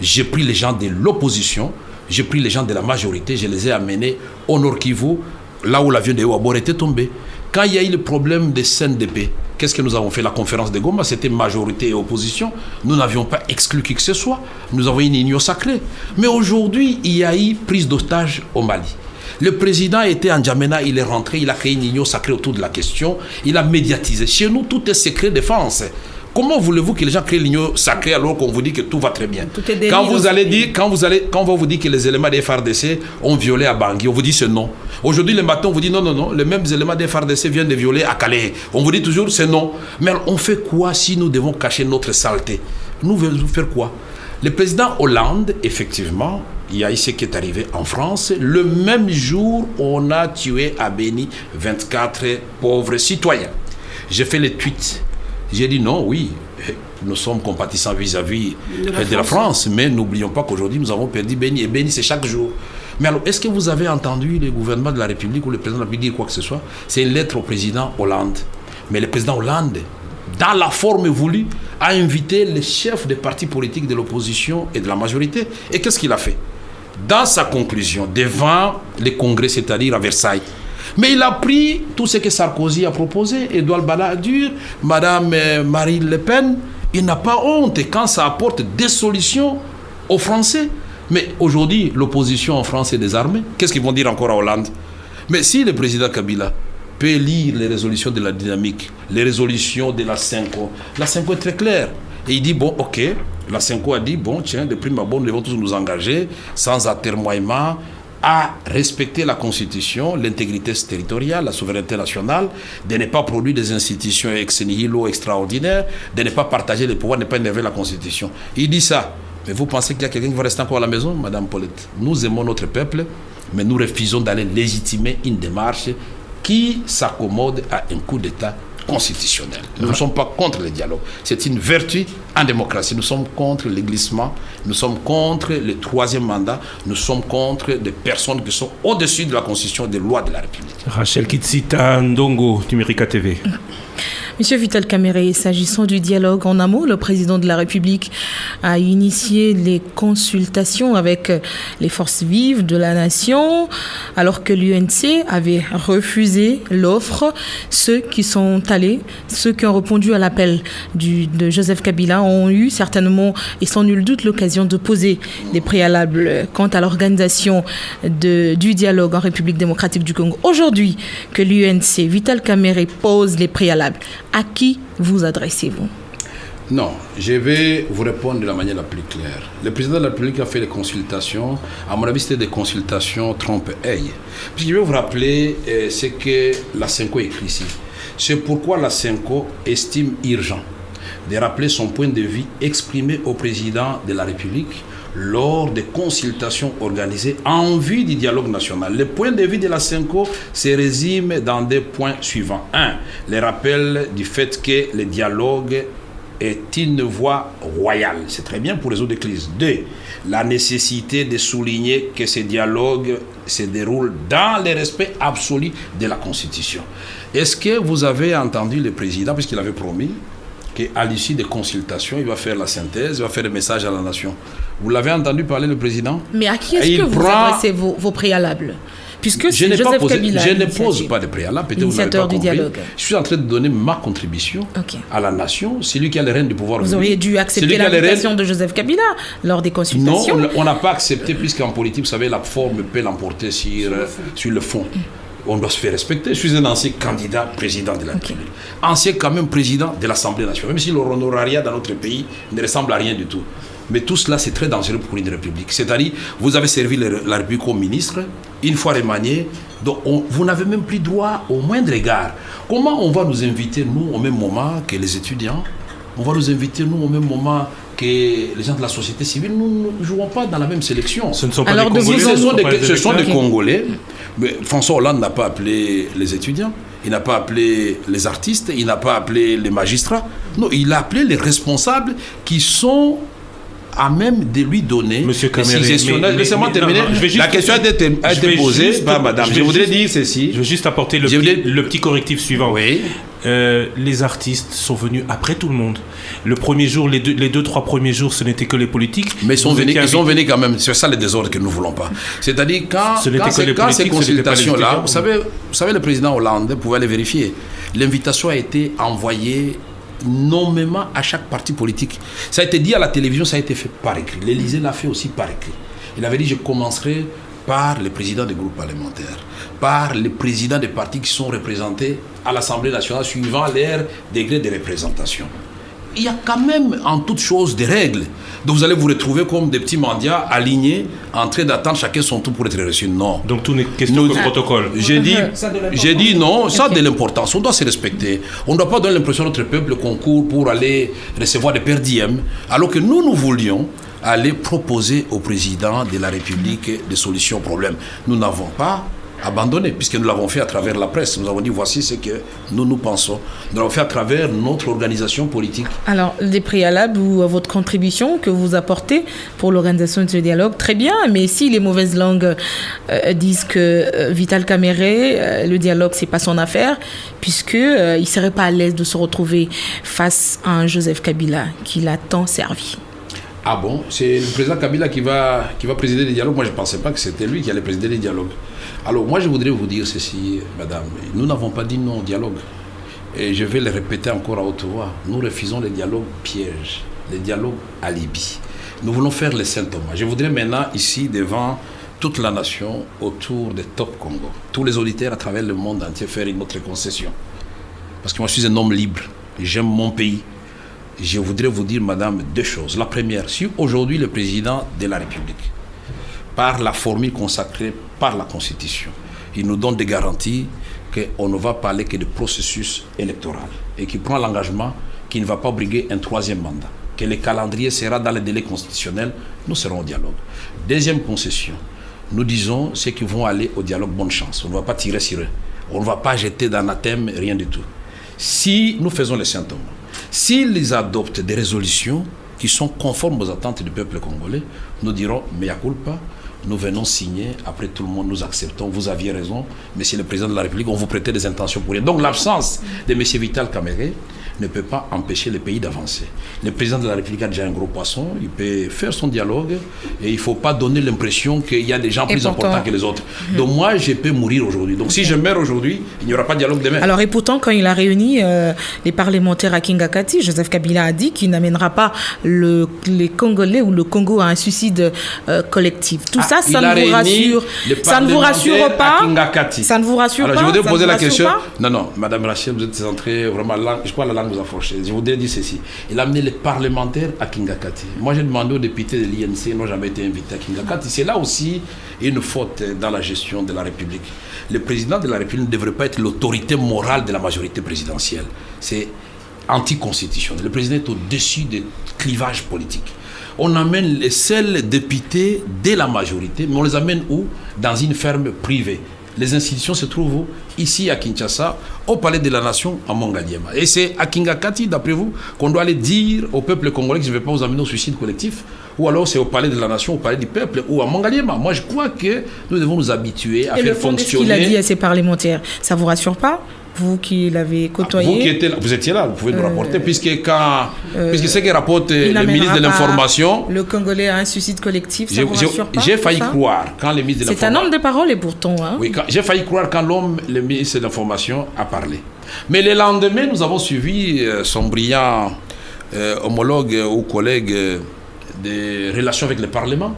j'ai pris les gens de l'opposition, j'ai pris les gens de la majorité, je les ai amenés au Nord Kivu, là où l'avion de Ouabor était tombé. Quand il y a eu le problème des CNDP, qu'est-ce que nous avons fait? La conférence de Goma, c'était majorité et opposition. Nous n'avions pas exclu qui que ce soit. Nous avons une union sacrée. Mais aujourd'hui, il y a eu prise d'otage au Mali. Le président était en Djamena, il est rentré, il a créé une union sacrée autour de la question, il a médiatisé. Chez nous, tout est secret défense. Comment voulez-vous que les gens créent l'union sacrée alors qu'on vous dit que tout va très bien? Quand on va vous dire que les éléments des FARDC ont violé à Bangui, on vous dit c'est non. Aujourd'hui, le matin, on vous dit non, les mêmes éléments des FARDC viennent de violer à Calais. On vous dit toujours c'est non. Mais on fait quoi si nous devons cacher notre saleté? Nous voulons faire quoi? Le président Hollande, effectivement, il y a ici ce qui est arrivé en France. Le même jour, on a tué à Béni 24 pauvres citoyens. J'ai fait les tweets. J'ai dit non, oui, nous sommes compatissants vis-à-vis de la France, mais n'oublions pas qu'aujourd'hui, nous avons perdu Béni. Et Béni, c'est chaque jour. Mais alors, est-ce que vous avez entendu le gouvernement de la République ou le président de la République dire quoi que ce soit? C'est une lettre au président Hollande. Mais le président Hollande, dans la forme voulue, a invité les chefs des partis politiques de l'opposition et de la majorité. Et qu'est-ce qu'il a fait? Dans sa conclusion, devant les congrès, c'est-à-dire à Versailles, mais il a pris tout ce que Sarkozy a proposé, Édouard Balladur, Madame Marine Le Pen. Il n'a pas honte quand ça apporte des solutions aux Français. Mais aujourd'hui, l'opposition en France est désarmée. Qu'est-ce qu'ils vont dire encore à Hollande? Mais si le président Kabila peut lire les résolutions de la dynamique, les résolutions de la Cinco est très claire. Et il dit, bon, ok, la Cinco a dit, bon, tiens, de prime abord, nous devons tous nous engager, sans atermoiement, à respecter la Constitution, l'intégrité territoriale, la souveraineté nationale, de ne pas produire des institutions ex nihilo extraordinaires, de ne pas partager les pouvoirs, de ne pas énerver la Constitution. Il dit ça. Mais vous pensez qu'il y a quelqu'un qui va rester encore à la maison, Madame Paulette? Nous aimons notre peuple, mais nous refusons d'aller légitimer une démarche qui s'accommode à un coup d'État constitutionnel. Nous ne sommes pas contre le dialogue. C'est une vertu en démocratie. Nous sommes contre le glissement, nous sommes contre le troisième mandat, nous sommes contre des personnes qui sont au-dessus de la Constitution et des lois de la République. Rachel Kitsita Ndongo, Numérica TV. Monsieur Vital Kamerhe, s'agissant du dialogue en amont, le président de la République a initié les consultations avec les forces vives de la nation, alors que l'UNC avait refusé l'offre. Ceux qui sont allés, ceux qui ont répondu à l'appel de Joseph Kabila ont eu certainement et sans nul doute l'occasion de poser des préalables quant à l'organisation du dialogue en République démocratique du Congo. Aujourd'hui, que l'UNC, Vital Kamerhe, pose les préalables, à qui vous adressez-vous? Non, je vais vous répondre de la manière la plus claire. Le président de la République a fait des consultations. À mon avis, c'était des consultations trompe-œil. Puis je vais vous rappeler ce que la Cinco écrit ici. C'est pourquoi la Cinco estime urgent de rappeler son point de vue exprimé au président de la République lors des consultations organisées en vue du dialogue national. Le point de vue de la Cinco se résume dans des points suivants. 1. Le rappel du fait que le dialogue est une voie royale. C'est très bien pour résoudre des crises. 2. La nécessité de souligner que ce dialogue se déroule dans le respect absolu de la Constitution. Est-ce que vous avez entendu le président, puisqu'il avait promis qu'à l'issue des consultations, il va faire la synthèse, il va faire le message à la nation. Vous l'avez entendu parler, le président? Mais à qui est-ce que vous adressez vos préalables? Puisque c'est Joseph Kabila, je ne pose pas de préalable, peut-être vous n'avez pas compris. Dialogue. Je suis en train de donner ma contribution à la nation. C'est lui qui a les rênes du pouvoir. Vous auriez dû accepter l'invitation de Joseph Kabila lors des consultations. Non, on n'a pas accepté, puisqu'en politique, vous savez, la forme peut l'emporter sur le fond. On doit se faire respecter. Je suis un ancien candidat président de la République. Ancien quand même président de l'Assemblée nationale. Même si l'honorariat dans notre pays ne ressemble à rien du tout. Mais tout cela, c'est très dangereux pour une république. C'est-à-dire, vous avez servi la République comme ministre, une fois remanié, donc vous n'avez même plus droit au moindre égard. Comment on va nous inviter, nous, au même moment que les étudiants? On va nous inviter, nous, au même moment que les gens de la société civile. Nous ne jouons pas dans la même sélection. Ce ne sont pas des Congolais. Ce sont des Congolais. Mais François Hollande n'a pas appelé les étudiants. Il n'a pas appelé les artistes. Il n'a pas appelé les magistrats. Non, il a appelé les responsables qui sont à même de lui donner Monsieur Kamerhe, laissez-moi terminer. La question a été posée par madame. Je voudrais dire ceci. Je veux juste apporter le petit correctif suivant. Oui. Les artistes sont venus après tout le monde. Le premier jour, les deux, trois premiers jours, ce n'était que les politiques. Mais ils sont venus quand même. C'est ça le désordre que nous ne voulons pas. C'est-à-dire quand ces consultations-là, vous savez, le président Hollande pouvait les vérifier. L'invitation a été envoyée nommément à chaque parti politique. Ça a été dit à la télévision, ça a été fait par écrit. L'Élysée l'a fait aussi par écrit. Il avait dit, je commencerai par les présidents des groupes parlementaires, par les présidents des partis qui sont représentés à l'Assemblée nationale suivant leur degré de représentation. Il y a quand même en toute chose des règles. Donc vous allez vous retrouver comme des petits mendiants alignés en train d'attendre chacun son tour pour être reçu. Non. Donc tout n'est question de protocole. J'ai dit non, ça a de l'importance. On doit se respecter. On ne doit pas donner l'impression à notre peuple qu'on court pour aller recevoir des per diem, alors que nous voulions aller proposer au président de la République des solutions aux problèmes. Nous n'avons pas abandonné, puisque nous l'avons fait à travers la presse. Nous avons dit voici ce que nous pensons. Nous l'avons fait à travers notre organisation politique. Alors, les préalables ou votre contribution que vous apportez pour l'organisation de ce dialogue, très bien, mais si les mauvaises langues disent que Vital Kamerhe, le dialogue, c'est pas son affaire, puisqu'il ne serait pas à l'aise de se retrouver face à un Joseph Kabila qui l'a tant servi. Ah bon? C'est le président Kabila qui va présider les dialogues. Moi, je ne pensais pas que c'était lui qui allait présider les dialogues. Alors, moi, je voudrais vous dire ceci, madame. Nous n'avons pas dit non au dialogue. Et je vais le répéter encore à haute voix. Nous refusons les dialogues pièges, les dialogues alibi. Nous voulons faire les Saint Thomas. Je voudrais maintenant, ici, devant toute la nation, autour de Top Congo, tous les auditeurs à travers le monde entier, faire une autre concession. Parce que moi, je suis un homme libre. J'aime mon pays. Je voudrais vous dire, madame, deux choses. La première, si aujourd'hui le président de la République, par la formule consacrée par la Constitution, il nous donne des garanties qu'on ne va parler que de processus électoral et qu'il prend l'engagement qu'il ne va pas briguer un troisième mandat, que le calendrier sera dans les délais constitutionnels, nous serons au dialogue. Deuxième concession, nous disons ceux qui vont aller au dialogue, bonne chance. On ne va pas tirer sur eux. On ne va pas jeter d'anathème, rien du tout. Si nous faisons les symptômes, s'ils adoptent des résolutions qui sont conformes aux attentes du peuple congolais, nous dirons mea culpa, nous venons signer, après tout le monde nous acceptons, vous aviez raison, monsieur le président de la République, on vous prêtait des intentions pour rien. Donc l'absence de monsieur Vital Kamerhe ne peut pas empêcher le pays d'avancer. Le président de la République a déjà un gros poisson, il peut faire son dialogue et il ne faut pas donner l'impression qu'il y a des gens plus importants que les autres. Donc moi, je peux mourir aujourd'hui. Donc si je meurs aujourd'hui, il n'y aura pas de dialogue demain. Alors et pourtant, quand il a réuni les parlementaires à Kingakati, Joseph Kabila a dit qu'il n'amènera pas les Congolais ou le Congo à un suicide collectif. Tout ça, ça ne vous rassure. Ça ne vous rassure pas. Ça ne vous rassure pas. Alors je voudrais poser la question. Non, Madame Rachel, vous êtes entrée vraiment là. Je crois la langue vous a fauché. Je voudrais dire ceci. Il a amené les parlementaires à Kingakati. Moi, j'ai demandé aux députés de l'INC, ils n'ont jamais été invités à Kingakati. C'est là aussi une faute dans la gestion de la République. Le président de la République ne devrait pas être l'autorité morale de la majorité présidentielle. C'est anticonstitutionnel. Le président est au-dessus des clivages politiques. On amène les seuls députés de la majorité, mais on les amène où? Dans une ferme privée. Les institutions se trouvent où? Ici à Kinshasa, au Palais de la Nation, à Mongaliema. Et c'est à Kingakati, d'après vous, qu'on doit aller dire au peuple congolais que je ne vais pas vous amener au suicide collectif? Ou alors c'est au Palais de la Nation, au Palais du peuple, ou à Mongaliema? Moi, je crois que nous devons nous habituer à faire fonctionner... Et ce qu'il a dit à ses parlementaires, ça ne vous rassure pas? Vous qui l'avez côtoyé. Vous qui étiez là, vous étiez là, vous pouvez nous rapporter, puisque c'est que rapporte le ministre de l'Information. Le Congolais a un suicide collectif, ça vous rassure pas? J'ai failli croire quand le ministre de l'Information. C'est un homme de parole et pourtant. Hein? Oui, j'ai failli croire quand le ministre de l'Information a parlé. Mais le lendemain, nous avons suivi son brillant homologue ou collègue des relations avec le Parlement,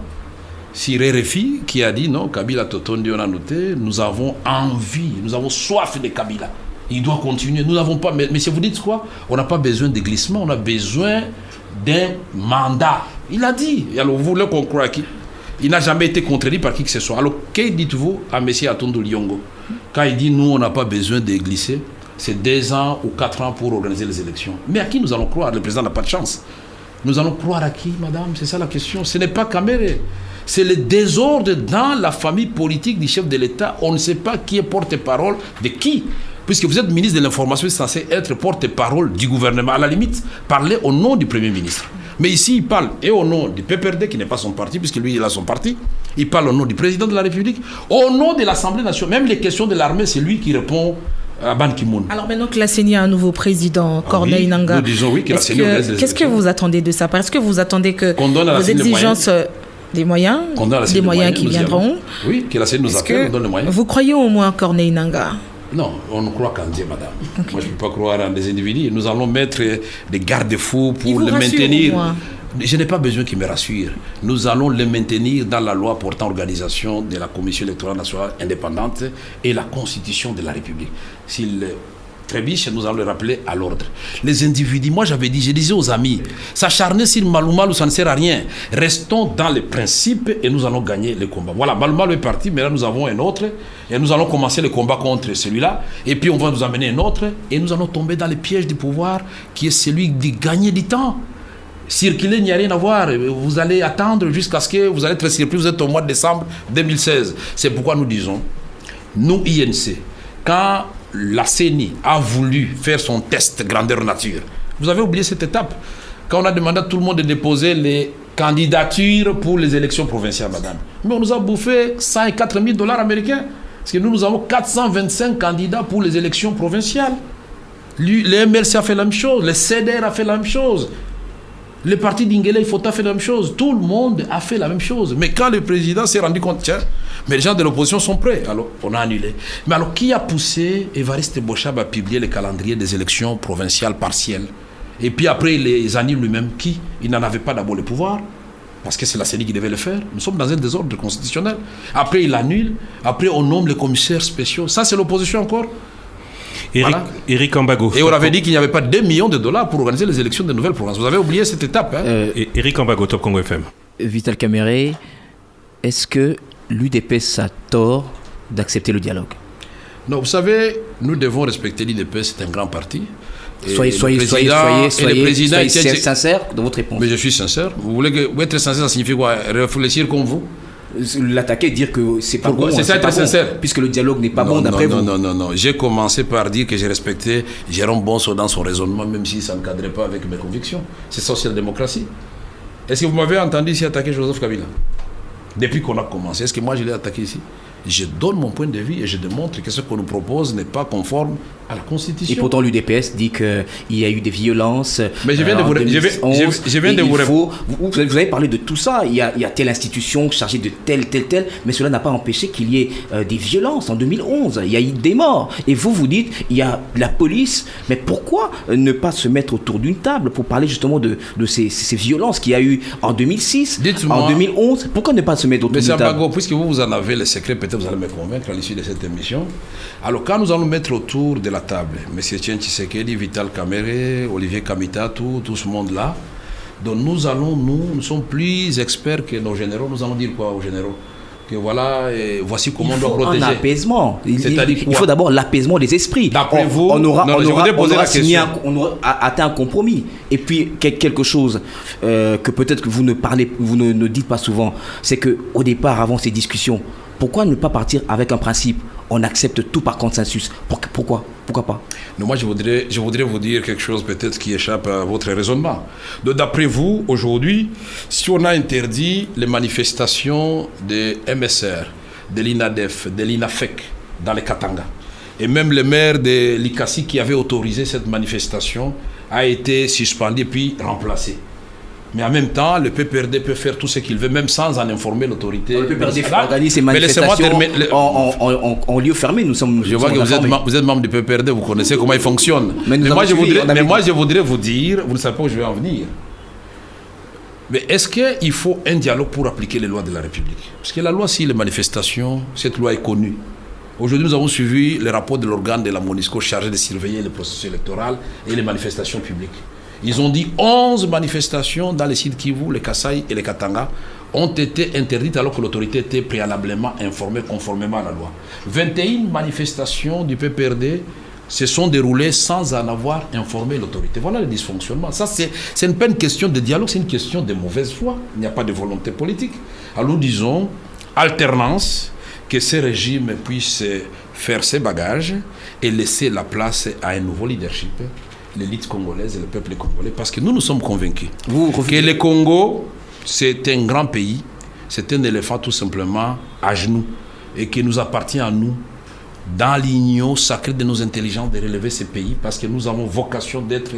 Siré Refi, qui a dit non, Kabila Totondi, on a noté, nous avons envie, nous avons soif de Kabila. Il doit continuer. Nous n'avons pas. Mais si vous dites quoi? On n'a pas besoin de glissement, on a besoin d'un mandat. Il a dit. Et alors, vous voulez qu'on croie qu'il n'a jamais été contredit par qui que ce soit. Alors, que dites-vous à M. Atondo Liongo quand il dit nous, on n'a pas besoin de glisser? C'est 2 ans ou 4 ans pour organiser les élections. Mais à qui nous allons croire? Le président n'a pas de chance. Nous allons croire à qui, madame? C'est ça la question. Ce n'est pas Kamerhe. C'est le désordre dans la famille politique du chef de l'État. On ne sait pas qui est porte-parole de qui. Puisque vous êtes ministre de l'Information, vous êtes censé être porte-parole du gouvernement. À la limite, parler au nom du Premier ministre. Mais ici, il parle et au nom du PPRD, qui n'est pas son parti, puisque lui, il a son parti. Il parle au nom du président de la République. Au nom de l'Assemblée nationale. Même les questions de l'armée, c'est lui qui répond à Ban Ki-moon. Alors maintenant que la CENI a un nouveau président, Corneille Nangaa, nous disons oui, qu'est-ce que vous attendez de ça? Parce que vous attendez que vos exigences... Des moyens qui viendront. Oui, que la CENI nous appelle, on donne les moyens. Vous croyez au moins Corneille Nangaa? Non, on ne croit qu'en Dieu, madame. Okay. Moi, je ne peux pas croire en des individus. Nous allons mettre des garde-fous pour le maintenir. Je n'ai pas besoin qu'il me rassure. Nous allons le maintenir dans la loi portant organisation de la Commission électorale nationale indépendante et la Constitution de la République. S'il trébiche, nous allons le rappeler à l'ordre. Les individus, moi je disais aux amis, s'acharner sur Malumalu, ça ne sert à rien. Restons dans les principes et nous allons gagner le combat. Voilà, Malumalu est parti, mais là nous avons un autre et nous allons commencer le combat contre celui-là et puis on va nous amener un autre et nous allons tomber dans le piège du pouvoir qui est celui de gagner du temps. Circuler, il n'y a rien à voir. Vous allez attendre jusqu'à ce que vous allez être surpris. Vous êtes au mois de décembre 2016. C'est pourquoi nous disons, nous, INC, quand la CENI a voulu faire son test grandeur nature, vous avez oublié cette étape. Quand on a demandé à tout le monde de déposer les candidatures pour les élections provinciales, madame. Mais on nous a bouffé 104 000 $ américains. Parce que nous avons 425 candidats pour les élections provinciales. Le MLC a fait la même chose, le CDR a fait la même chose. Le parti d'Ingele Ifota a fait la même chose. Tout le monde a fait la même chose. Mais quand le président s'est rendu compte, tiens, mais les gens de l'opposition sont prêts, alors on a annulé. Mais alors qui a poussé Évariste Bochab à publier le calendrier des élections provinciales partielles? Et puis après, il les annule lui-même. Qui? Il n'en avait pas d'abord le pouvoir, parce que c'est la CENI qui devait le faire. Nous sommes dans un désordre constitutionnel. Après, il annule. Après, on nomme les commissaires spéciaux. Ça, c'est l'opposition encore. Éric Ambago. Et on avait dit qu'il n'y avait pas 2 millions de $ pour organiser les élections de nouvelles provinces. Vous avez oublié cette étape. Éric Ambago, Top Congo FM. Vital Kamerhe, est-ce que l'UDPS a tort d'accepter le dialogue? Non, vous savez, nous devons respecter l'UDPS, c'est un grand parti. Soyez sincère dans votre réponse. Mais je suis sincère. Vous être sincère, ça signifie quoi? Réfléchir comme vous? L'attaquer, dire que c'est pas bon. C'est ça, être sincère. Puisque le dialogue n'est pas bon d'après vous. Non. J'ai commencé par dire que j'ai respecté Jérôme Bonso dans son raisonnement, même si ça ne cadrait pas avec mes convictions. C'est social-démocratie. Est-ce que vous m'avez entendu ici attaquer Joseph Kabila? Depuis qu'on a commencé, est-ce que moi je l'ai attaqué ici? Je donne mon point de vue et je démontre que ce qu'on nous propose n'est pas conforme à la Constitution. Et pourtant l'UDPS dit qu'il y a eu des violences. Mais je viens de vous Vous avez parlé de tout ça. Il y a telle institution chargée de telle, mais cela n'a pas empêché qu'il y ait des violences en 2011. Il y a eu des morts. Et vous dites, il y a la police. Mais pourquoi ne pas se mettre autour d'une table pour parler justement de ces violences qu'il y a eu en 2006, en 2011? Pourquoi ne pas se mettre autour d'une table? Bago, puisque vous en avez le secret, peut-être vous allez me convaincre à l'issue de cette émission. Alors quand nous allons mettre autour de la table M. Etienne Tshisekedi, Vital Kamerhe, Olivier Kamita, tout ce monde-là, donc nous sommes plus experts que nos généraux. Nous allons dire quoi aux généraux? Que voilà, voici comment on doit protéger. Un apaisement. Il faut d'abord l'apaisement des esprits. D'après vous, on aura atteint un compromis. Et puis quelque chose que peut-être que vous ne dites pas souvent, c'est que au départ, avant ces discussions, pourquoi ne pas partir avec un principe? On accepte tout par consensus. Pourquoi pas? Non, moi, je voudrais vous dire quelque chose peut-être qui échappe à votre raisonnement. Donc, d'après vous, aujourd'hui, si on a interdit les manifestations de MSR, de l'INADEF, de l'INAFEC dans les Katanga, et même le maire de l'ICASI qui avait autorisé cette manifestation a été suspendu puis remplacé. Mais en même temps, le PPRD peut faire tout ce qu'il veut, même sans en informer l'autorité. Le PPRD organise ses manifestations en lieu fermé. Je vois que vous êtes membre du PPRD, vous connaissez comment il fonctionne. Mais moi, je voudrais vous dire, vous ne savez pas où je vais en venir. Mais est-ce qu'il faut un dialogue pour appliquer les lois de la République? Parce que la loi, si les manifestations, cette loi est connue. Aujourd'hui, nous avons suivi le rapport de l'organe de la MONUSCO chargé de surveiller le processus électoral et les manifestations publiques. Ils ont dit 11 manifestations dans les sites Kivu, les Kasaï et les Katanga ont été interdites alors que l'autorité était préalablement informée conformément à la loi. 21 manifestations du PPRD se sont déroulées sans en avoir informé l'autorité. Voilà le dysfonctionnement. Ça, c'est pas une question de dialogue, c'est une question de mauvaise foi. Il n'y a pas de volonté politique. Alors nous disons alternance, que ces régimes puissent faire ses bagages et laisser la place à un nouveau leadership, l'élite congolaise et le peuple congolais, parce que nous sommes convaincus que le Congo, c'est un grand pays, c'est un éléphant tout simplement à genoux, et qu'il nous appartient à nous, dans l'union sacrée de nos intelligences, de relever ces pays, parce que nous avons vocation d'être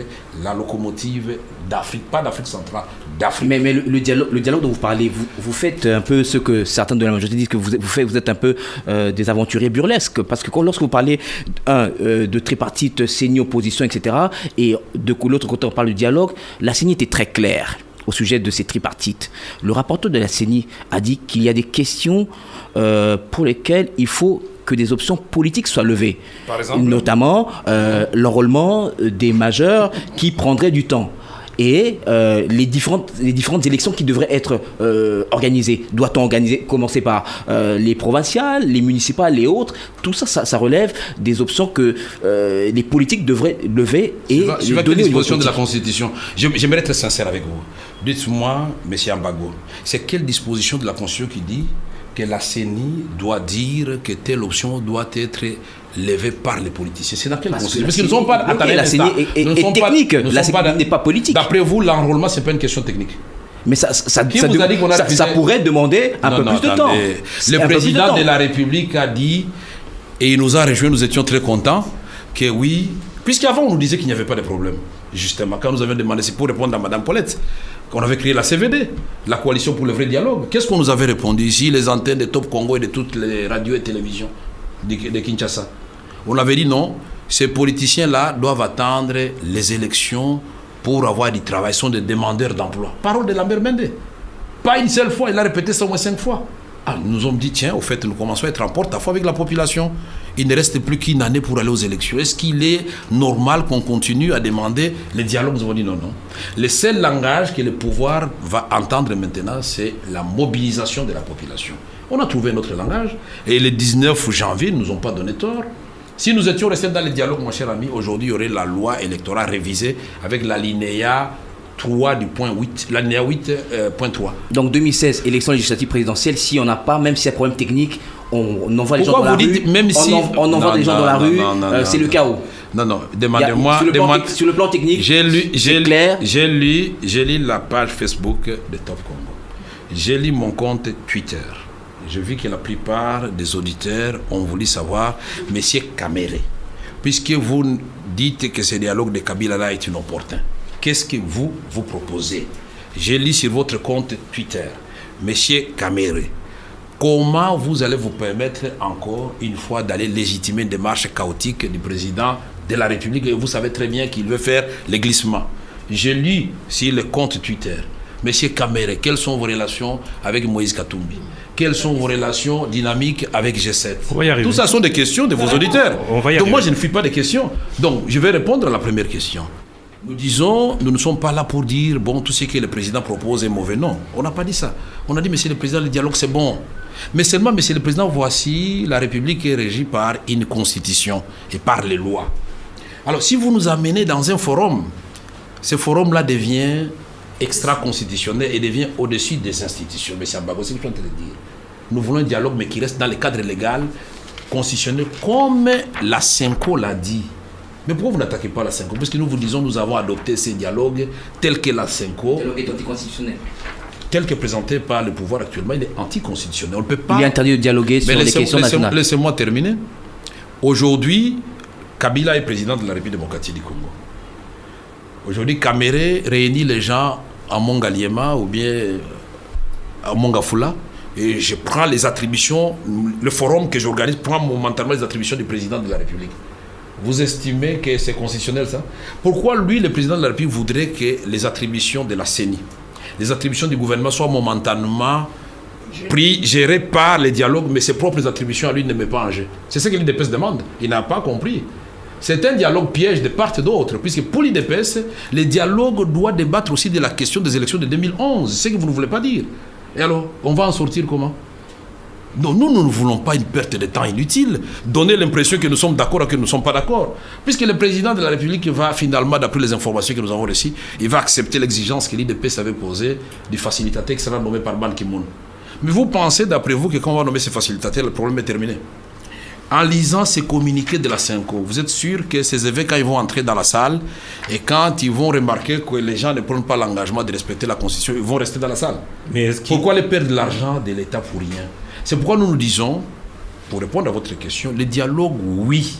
la locomotive d'Afrique, pas d'Afrique centrale, d'Afrique. Mais le dialogue dont vous parlez, vous faites un peu ce que certains de la majorité disent que vous êtes un peu des aventuriers burlesques, parce que lorsque vous parlez de tripartite, CENI, opposition, etc., et de l'autre côté on parle du dialogue, la CENI était très claire au sujet de ces tripartites. Le rapporteur de la CENI a dit qu'il y a des questions pour lesquelles il faut que des options politiques soient levées. Par exemple, notamment l'enrôlement des majeurs qui prendrait du temps. Et les différentes élections qui devraient être organisées. Doit-on commencer par les provinciales, les municipales et autres? Tout ça, ça relève des options que les politiques devraient lever et donner les dispositions de la Constitution. J'aimerais être sincère avec vous. Dites-moi, M. Ambago, c'est quelle disposition de la Constitution qui dit que la CENI doit dire que telle option doit être levée par les politiciens. C'est dans quelle constitution? Parce qu'ils ne sont pas... Attendez, la CENI est technique, la CENI n'est pas politique. D'après vous, l'enrôlement, ce n'est pas une question technique. Mais ça pourrait demander un peu plus de temps. Le président de la République a dit, et il nous a rejoints, nous étions très contents, que oui, puisqu'avant on nous disait qu'il n'y avait pas de problème. Justement, quand nous avions demandé, c'est pour répondre à Mme Paulette, qu'on avait créé la CVD, la Coalition pour le vrai dialogue. Qu'est-ce qu'on nous avait répondu ici, les antennes de Top Congo et de toutes les radios et télévisions de Kinshasa? On avait dit non, ces politiciens-là doivent attendre les élections pour avoir du travail, ils sont des demandeurs d'emploi. Parole de Lambert Mende. Pas une seule fois, il a répété ça au moins 5 fois. Nous nous sommes dit, tiens, au fait, nous commençons à être en porte-à-faux avec la population. Il ne reste plus qu'une année pour aller aux élections. Est-ce qu'il est normal qu'on continue à demander les dialogues? Nous avons dit non. Le seul langage que le pouvoir va entendre maintenant, c'est la mobilisation de la population. On a trouvé notre langage. Et le 19 janvier, ils ne nous ont pas donné tort. Si nous étions restés dans les dialogues, mon cher ami, aujourd'hui, il y aurait la loi électorale révisée avec l'alinéa 3 du point 8, l'alinéa 8.3. Donc 2016, élection législative présidentielle, si on n'a pas, même si c'est un problème technique, on envoie les gens dans la rue, on envoie des gens dans la rue, c'est le chaos. Non, demandez-moi. Sur le plan technique, c'est clair. J'ai lu la page Facebook de Top Congo. J'ai lu mon compte Twitter. Je vis que la plupart des auditeurs ont voulu savoir, Monsieur Kamere, puisque vous dites que ce dialogue de Kabila-là est inopportun, qu'est-ce que vous proposez? J'ai lu sur votre compte Twitter, Monsieur Kamere, comment vous allez vous permettre encore une fois d'aller légitimer une démarche chaotique du président de la République, et vous savez très bien qu'il veut faire les glissements. J'ai lu sur le compte Twitter, Monsieur Kamere, quelles sont vos relations avec Moïse Katumbi? Quelles sont vos relations dynamiques avec G7? Tout ça sont des questions de vos auditeurs. Donc moi, je ne fuis pas des questions. Donc, je vais répondre à la première question. Nous disons, nous ne sommes pas là pour dire, bon, tout ce que le président propose est mauvais. Non, on n'a pas dit ça. On a dit, monsieur le président, le dialogue, c'est bon. Mais seulement, monsieur le président, voici, la République est régie par une constitution et par les lois. Alors, si vous nous amenez dans un forum, ce forum-là devient extra-constitutionnel et devient au-dessus des institutions. Mais c'est un bagot, c'est ce que je suis en train de dire. Nous voulons un dialogue, mais qui reste dans le cadre légal, constitutionnel, comme la CENCO l'a dit. Mais pourquoi vous n'attaquez pas la CENCO? Parce que nous vous disons, nous avons adopté ces dialogues tels que la CENCO. Le dialogue est anticonstitutionnel. Tel que présenté par le pouvoir actuellement, il est anticonstitutionnel. On ne peut pas... Il est interdit de dialoguer sur les questions nationales. Laissez-moi terminer. Aujourd'hui, Kabila est président de la République démocratique du Congo. Aujourd'hui, Kamere réunit les gens à Mongaliema ou bien à Mongafula, et je prends les attributions, le forum que j'organise prend momentanément les attributions du président de la République. Vous estimez que c'est constitutionnel ça? Pourquoi lui, le président de la République, voudrait que les attributions de la CENI, les attributions du gouvernement soient momentanément gérées par les dialogues, mais ses propres attributions à lui ne mettent pas en jeu? C'est ce que l'IDPS demande. Il n'a pas compris. C'est un dialogue piège de part et d'autre, puisque pour l'IDPS, le dialogue doit débattre aussi de la question des élections de 2011, c'est ce que vous ne voulez pas dire. Et alors, on va en sortir comment? Non, nous ne voulons pas une perte de temps inutile, donner l'impression que nous sommes d'accord ou que nous ne sommes pas d'accord. Puisque le président de la République va finalement, d'après les informations que nous avons reçues, il va accepter l'exigence que l'IDPS avait posée du facilitateur qui sera nommé par Ban Ki-moon. Mais vous pensez, d'après vous, que quand on va nommer ce facilitateur, le problème est terminé? En lisant ces communiqués de la CENCO, vous êtes sûr que ces évêques, quand ils vont entrer dans la salle et quand ils vont remarquer que les gens ne prennent pas l'engagement de respecter la Constitution, ils vont rester dans la salle? Pourquoi les perdre de l'argent de l'État pour rien? C'est pourquoi nous nous disons, pour répondre à votre question, le dialogue, oui.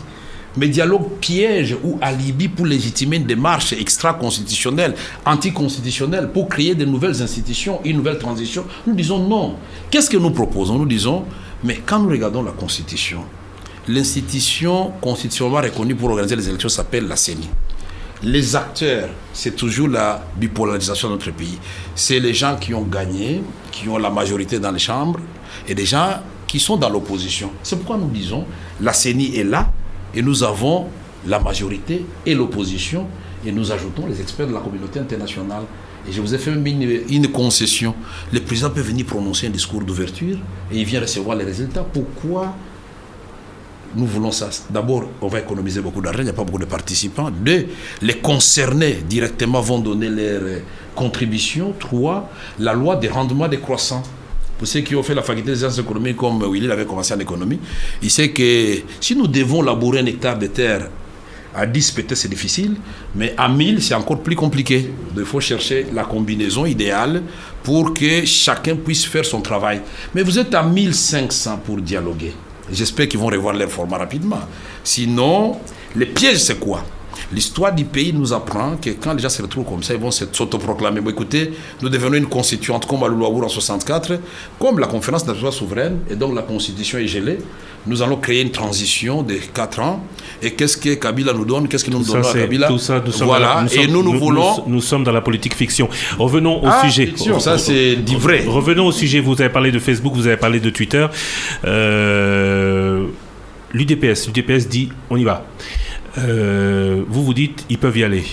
Mais dialogue piège ou alibi pour légitimer une démarche extra-constitutionnelle, anticonstitutionnelle, pour créer de nouvelles institutions, une nouvelle transition, nous disons non. Qu'est-ce que nous proposons? Nous disons, mais quand nous regardons la Constitution, l'institution constitutionnellement reconnue pour organiser les élections s'appelle la CENI. Les acteurs, c'est toujours la bipolarisation de notre pays. C'est les gens qui ont gagné, qui ont la majorité dans les chambres, et des gens qui sont dans l'opposition. C'est pourquoi nous disons, la CENI est là, et nous avons la majorité et l'opposition, et nous ajoutons les experts de la communauté internationale. Et je vous ai fait une concession. Le président peut venir prononcer un discours d'ouverture, et il vient recevoir les résultats. Pourquoi nous voulons ça? D'abord, on va économiser beaucoup d'argent, il n'y a pas beaucoup de participants. 2, les concernés directement vont donner leurs contributions. 3, la loi des rendements décroissants. pour ceux qui ont fait la faculté des sciences économiques, comme Willy l'avait commencé en économie, il sait que si nous devons labourer un hectare de terre, à 10 peut-être c'est difficile, mais à 1000 c'est encore plus compliqué. Il faut chercher la combinaison idéale pour que chacun puisse faire son travail. Mais vous êtes à 1500 pour dialoguer. J'espère qu'ils vont revoir leur format rapidement. Sinon, le piège c'est quoi? L'histoire du pays nous apprend que quand les gens se retrouvent comme ça, ils vont s'autoproclamer. Bon, écoutez, nous devenons une constituante comme à Louaour en 64, comme la conférence nationale souveraine, et donc la constitution est gelée. Nous allons créer une transition de 4 ans. Et qu'est-ce que Kabila nous donne? Qu'est-ce que nous donnons à Kabila? Tout ça, voilà. Et nous voulons... Nous sommes dans la politique fiction. Revenons au sujet. Fiction, ça c'est du vrai. Revenons au sujet. Vous avez parlé de Facebook, vous avez parlé de Twitter. L'UDPS dit on y va. Vous dites ils peuvent y aller.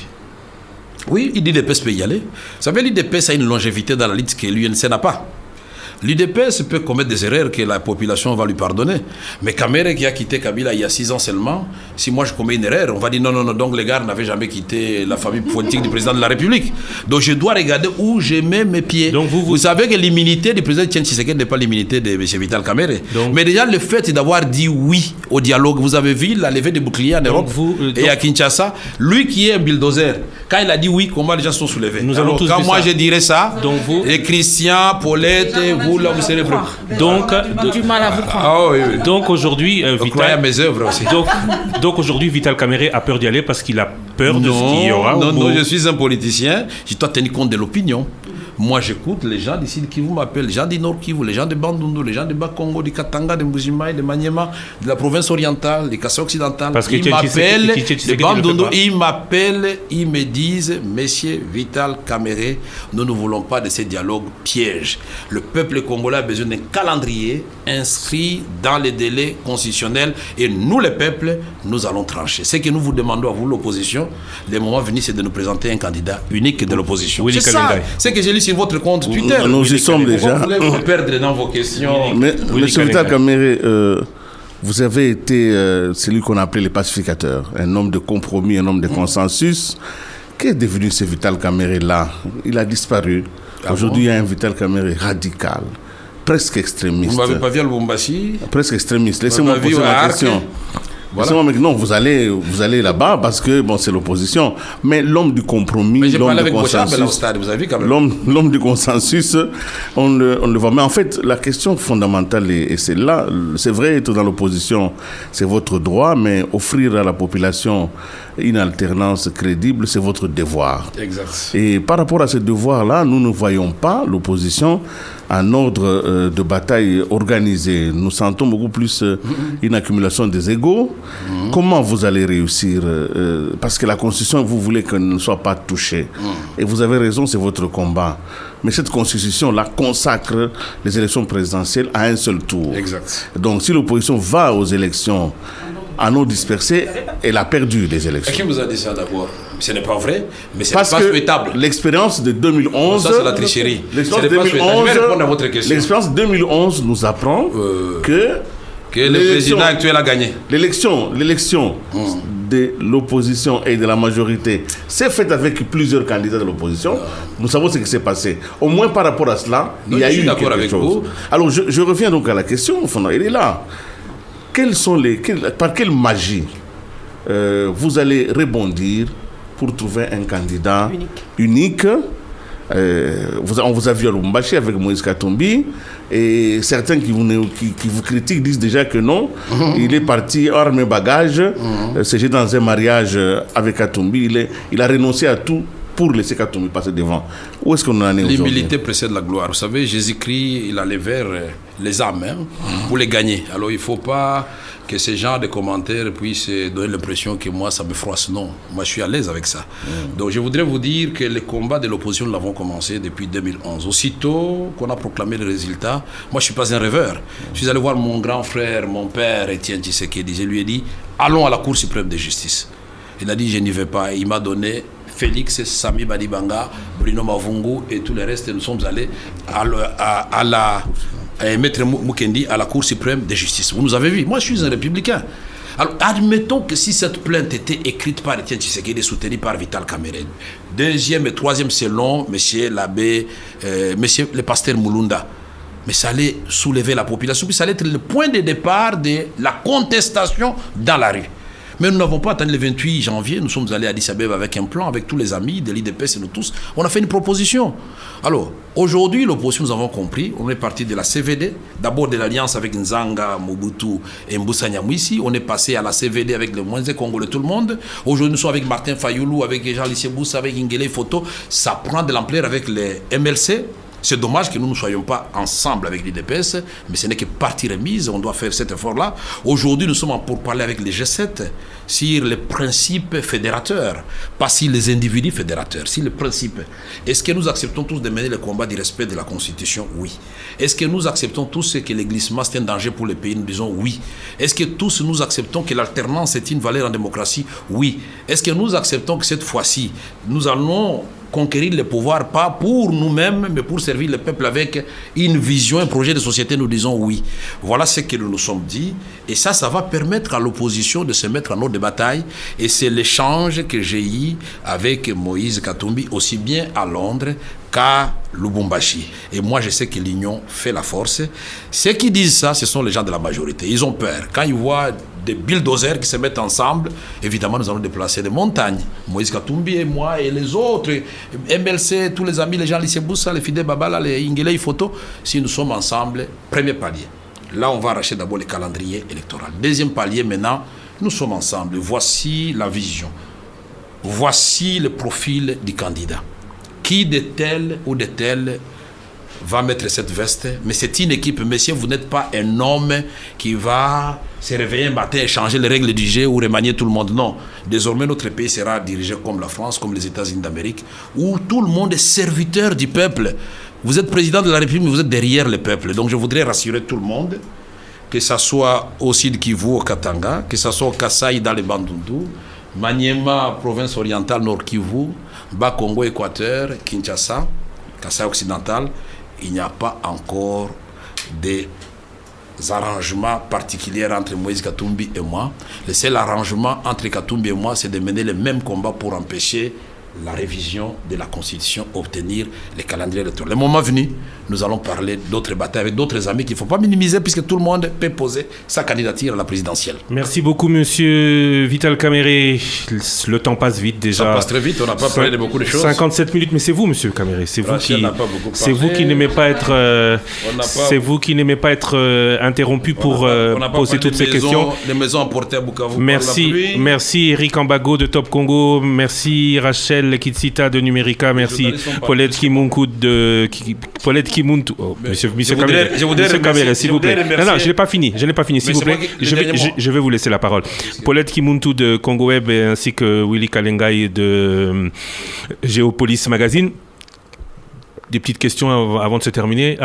Oui, l'UDPS peut y aller. Vous savez, l'UDPS a une longévité dans la lutte que l'UNC n'a pas. L'UDPS peut commettre des erreurs que la population va lui pardonner. Mais Kamere qui a quitté Kabila il y a 6 ans seulement, si moi je commets une erreur, on va dire non, donc les gars n'avaient jamais quitté la famille politique du président de la République. Donc je dois regarder où je mets mes pieds. Donc vous savez que l'immunité du président Etienne Tshisekedi n'est pas l'immunité de M. Vital Kamerhe. Mais déjà le fait d'avoir dit oui au dialogue, vous avez vu la levée des boucliers en Europe et à Kinshasa, lui qui est un bulldozer, quand il a dit oui, comment les gens sont soulevés? Alors, quand moi je dirais ça, et Christian, Paulette, vous là vous serez prêts. Donc du mal à vous croire. Donc aujourd'hui Vital à mes œuvres aussi. Donc aujourd'hui Vital Kamerhe a peur d'y aller parce qu'il a peur de ce qu'il y aura. Non, je suis un politicien, je dois tenir compte de l'opinion. Moi, j'écoute les gens d'ici qui vous m'appellent, les gens du Nord Kivu, les gens de Bandundu, les gens de Bas-Congo, du Katanga, de Mbujimaï, de Maniema, de la province orientale, des Kassai occidentales. Ils m'appellent, de Bandundu, ils m'appellent, ils me disent, Monsieur Vital Kamerhe, nous ne voulons pas de ces dialogues pièges. Le peuple congolais a besoin d'un calendrier inscrit dans les délais constitutionnels et nous, les peuples, nous allons trancher. Ce que nous vous demandons à vous, l'opposition, le moment venu, c'est de nous présenter un candidat unique de l'opposition. C'est ça, c'est que j'ai lu sur votre compte Twitter. Nous y sommes déjà. Vous voulez vous perdre dans vos questions. Mais Monsieur Vital Kamerhe, vous avez été celui qu'on appelait le pacificateur, un homme de compromis, un homme de consensus. Qu'est devenu ce Vital Kamerhe là? Il a disparu. Aujourd'hui, il y a un Vital Kamerhe radical, presque extrémiste. Vous ne m'avez pas vu à Lubumbashi? Presque extrémiste. Laissez-moi poser la question. Voilà. Non, vous allez là-bas parce que bon, c'est l'opposition. Mais l'homme du compromis, l'homme du consensus, l'homme du consensus, on le voit. Mais en fait, la question fondamentale et c'est là, c'est vrai, être dans l'opposition, c'est votre droit, mais offrir à la population une alternance crédible, c'est votre devoir. Exact. Et par rapport à ce devoir-là, nous ne voyons pas l'opposition en ordre de bataille organisé. Nous sentons beaucoup plus une accumulation des égos. Comment vous allez réussir parce que la Constitution, vous voulez qu'elle ne soit pas touchée. Et vous avez raison, c'est votre combat. Mais cette Constitution-là consacre les élections présidentielles à un seul tour. Exact. Donc si l'opposition va aux élections à non dispersés, elle a perdu les élections. Qui vous a dit ça d'abord? Ce n'est pas vrai, mais c'est pas souhaitable. L'expérience de 2011... Ça, c'est la tricherie. L'expérience de 2011, je vais répondre à votre question. L'expérience 2011 nous apprend que le président actuel a gagné. L'élection de l'opposition et de la majorité s'est faite avec plusieurs candidats de l'opposition. Nous savons ce qui s'est passé. Au moins par rapport à cela, il y a eu quelque chose. Alors je reviens donc à la question, elle est là. Par quelle magie vous allez rebondir pour trouver un candidat unique? On vous a vu à Lubumbashi avec Moïse Katumbi et certains qui vous critiquent disent déjà que non, il est parti arme et bagage, c'est dans un mariage avec Katumbi, il a renoncé à tout pour laisser Katumbi passer devant. Où est-ce qu'on en est aujourd'hui? L'humilité précède la gloire. Vous savez, Jésus-Christ, il allait vers les âmes pour les gagner. Alors il ne faut pas que ces genres de commentaires puissent donner l'impression que moi, ça me froisse. Non, moi, je suis à l'aise avec ça. Donc je voudrais vous dire que les combats de l'opposition, nous l'avons commencé depuis 2011. Aussitôt qu'on a proclamé le résultat, moi, je ne suis pas un rêveur. Je suis allé voir mon grand frère, mon père, Etienne Tshisekedi. Je lui ai dit, allons à la Cour suprême de justice. Il a dit, je n'y vais pas. Il m'a donné Félix, Sami Badibanga, Bruno Mavungu et tout le reste. Nous sommes allés à Maître Mukendi à la Cour suprême de justice. Vous nous avez vu. Moi, je suis un républicain. Alors, admettons que si cette plainte était écrite par Etienne Tshisekedi et soutenue par Vital Kamerhe, deuxième et troisième selon monsieur l'abbé, monsieur le pasteur Mulunda. mais ça allait soulever la population, puis ça allait être le point de départ de la contestation dans la rue. Mais nous n'avons pas attendu le 28 janvier, nous sommes allés à Addis Abeba avec un plan, avec tous les amis de l'IDPS et nous tous, on a fait une proposition. Alors, aujourd'hui, l'opposition, nous avons compris, on est parti de la CVD, d'abord de l'alliance avec Nzanga, Mobutu et Mbusa Nyamwisi, on est passé à la CVD avec le Moïse Congolais, tout le monde. Aujourd'hui, nous sommes avec Martin Fayoulou, avec Jean-Lycée Boussa, avec Nguele Photo, ça prend de l'ampleur avec les MLC. C'est dommage que nous ne soyons pas ensemble avec l'IDPS, mais ce n'est que partie remise, on doit faire cet effort-là. Aujourd'hui, nous sommes en pourparlers avec les G7 sur les principes fédérateurs, pas sur les individus fédérateurs, sur les principes. Est-ce que nous acceptons tous de mener le combat du respect de la Constitution? Oui. Est-ce que nous acceptons tous que les glissements c'est un danger pour le pays? Nous disons oui. Est-ce que tous nous acceptons que l'alternance est une valeur en démocratie? Oui. Est-ce que nous acceptons que cette fois-ci, nous allons conquérir le pouvoir, pas pour nous-mêmes, mais pour servir le peuple avec une vision, un projet de société? Nous disons oui. Voilà ce que nous nous sommes dit. Et ça va permettre à l'opposition de se mettre en ordre de bataille. Et c'est l'échange que j'ai eu avec Moïse Katumbi, aussi bien à Londres qu'à Lubumbashi. Et moi, je sais que l'union fait la force. Ceux qui disent ça, ce sont les gens de la majorité. Ils ont peur. Quand ils voient des bulldozers qui se mettent ensemble, évidemment, nous allons déplacer des montagnes. Moïse Katumbi et moi et les autres, MLC, tous les amis, les gens, Lycée Boussa, les Fidé Babala, les Nguele Photo, si nous sommes ensemble, premier palier. Là, on va arracher d'abord le calendrier électoral. Deuxième palier, maintenant, nous sommes ensemble. Voici la vision. Voici le profil du candidat. Qui de tel ou de tel va mettre cette veste? Mais c'est une équipe, messieurs, vous n'êtes pas un homme qui va se réveiller un matin et changer les règles du jeu ou remanier tout le monde. Non. Désormais, notre pays sera dirigé comme la France, comme les États-Unis d'Amérique, où tout le monde est serviteur du peuple. Vous êtes président de la République, mais vous êtes derrière le peuple. Donc je voudrais rassurer tout le monde, que ce soit au Sud Kivu, au Katanga, que ce soit au Kasaï, dans les Bandundu, Maniema, province orientale, Nord Kivu, Bas-Congo, Équateur, Kinshasa, Kasaï occidental, il n'y a pas encore des arrangements particuliers entre Moïse Katumbi et moi. Le seul arrangement entre Katumbi et moi, c'est de mener le même combat pour empêcher la révision de la Constitution, obtenir les calendriers électoraux. Le moment venu, nous allons parler d'autres batailles avec d'autres amis qu'il ne faut pas minimiser puisque tout le monde peut poser sa candidature à la présidentielle. Merci beaucoup, monsieur Vital Kamerhe. Le temps passe vite déjà. Ça passe très vite, on n'a pas parlé de beaucoup de choses. 57 minutes, mais c'est vous, monsieur Kamerhe. C'est vous qui n'aimez pas être interrompu pour poser toutes ces questions. Les maisons emportées à Bukavu. Merci Eric Ambago de Top Congo. Merci Rachel Kitsita de Numérica. Merci Paulette Kimuntu de monsieur Kamerhe, s'il vous plaît. Non, je n'ai pas fini. S'il vous plaît, je vais vous laisser la parole. Paulette Kimuntu de Congo Web ainsi que Willy Kalengai de Géopolis Magazine. Des petites questions avant de terminer.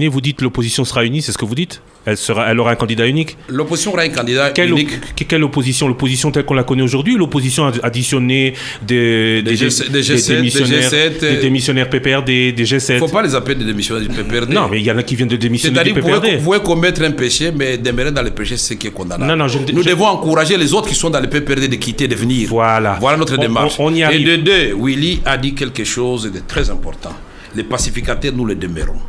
Vous dites l'opposition sera unie, c'est ce que vous dites? Elle aura un candidat unique? L'opposition aura un candidat unique. Quelle opposition? L'opposition telle qu'on la connaît aujourd'hui ou l'opposition additionnée des démissionnaires PPRD, des G7? Il ne faut pas les appeler des démissionnaires du PPRD. Non, mais il y en a qui viennent de démissionner du PPRD. Vous pouvez commettre un péché, mais demeurer dans le péché, c'est ce qui est condamnable. Nous devons encourager les autres qui sont dans le PPRD de quitter, de venir. Voilà notre démarche. On y arrive. Et de deux, Willy a dit quelque chose de très important. Les pacificateurs, nous les demeurons.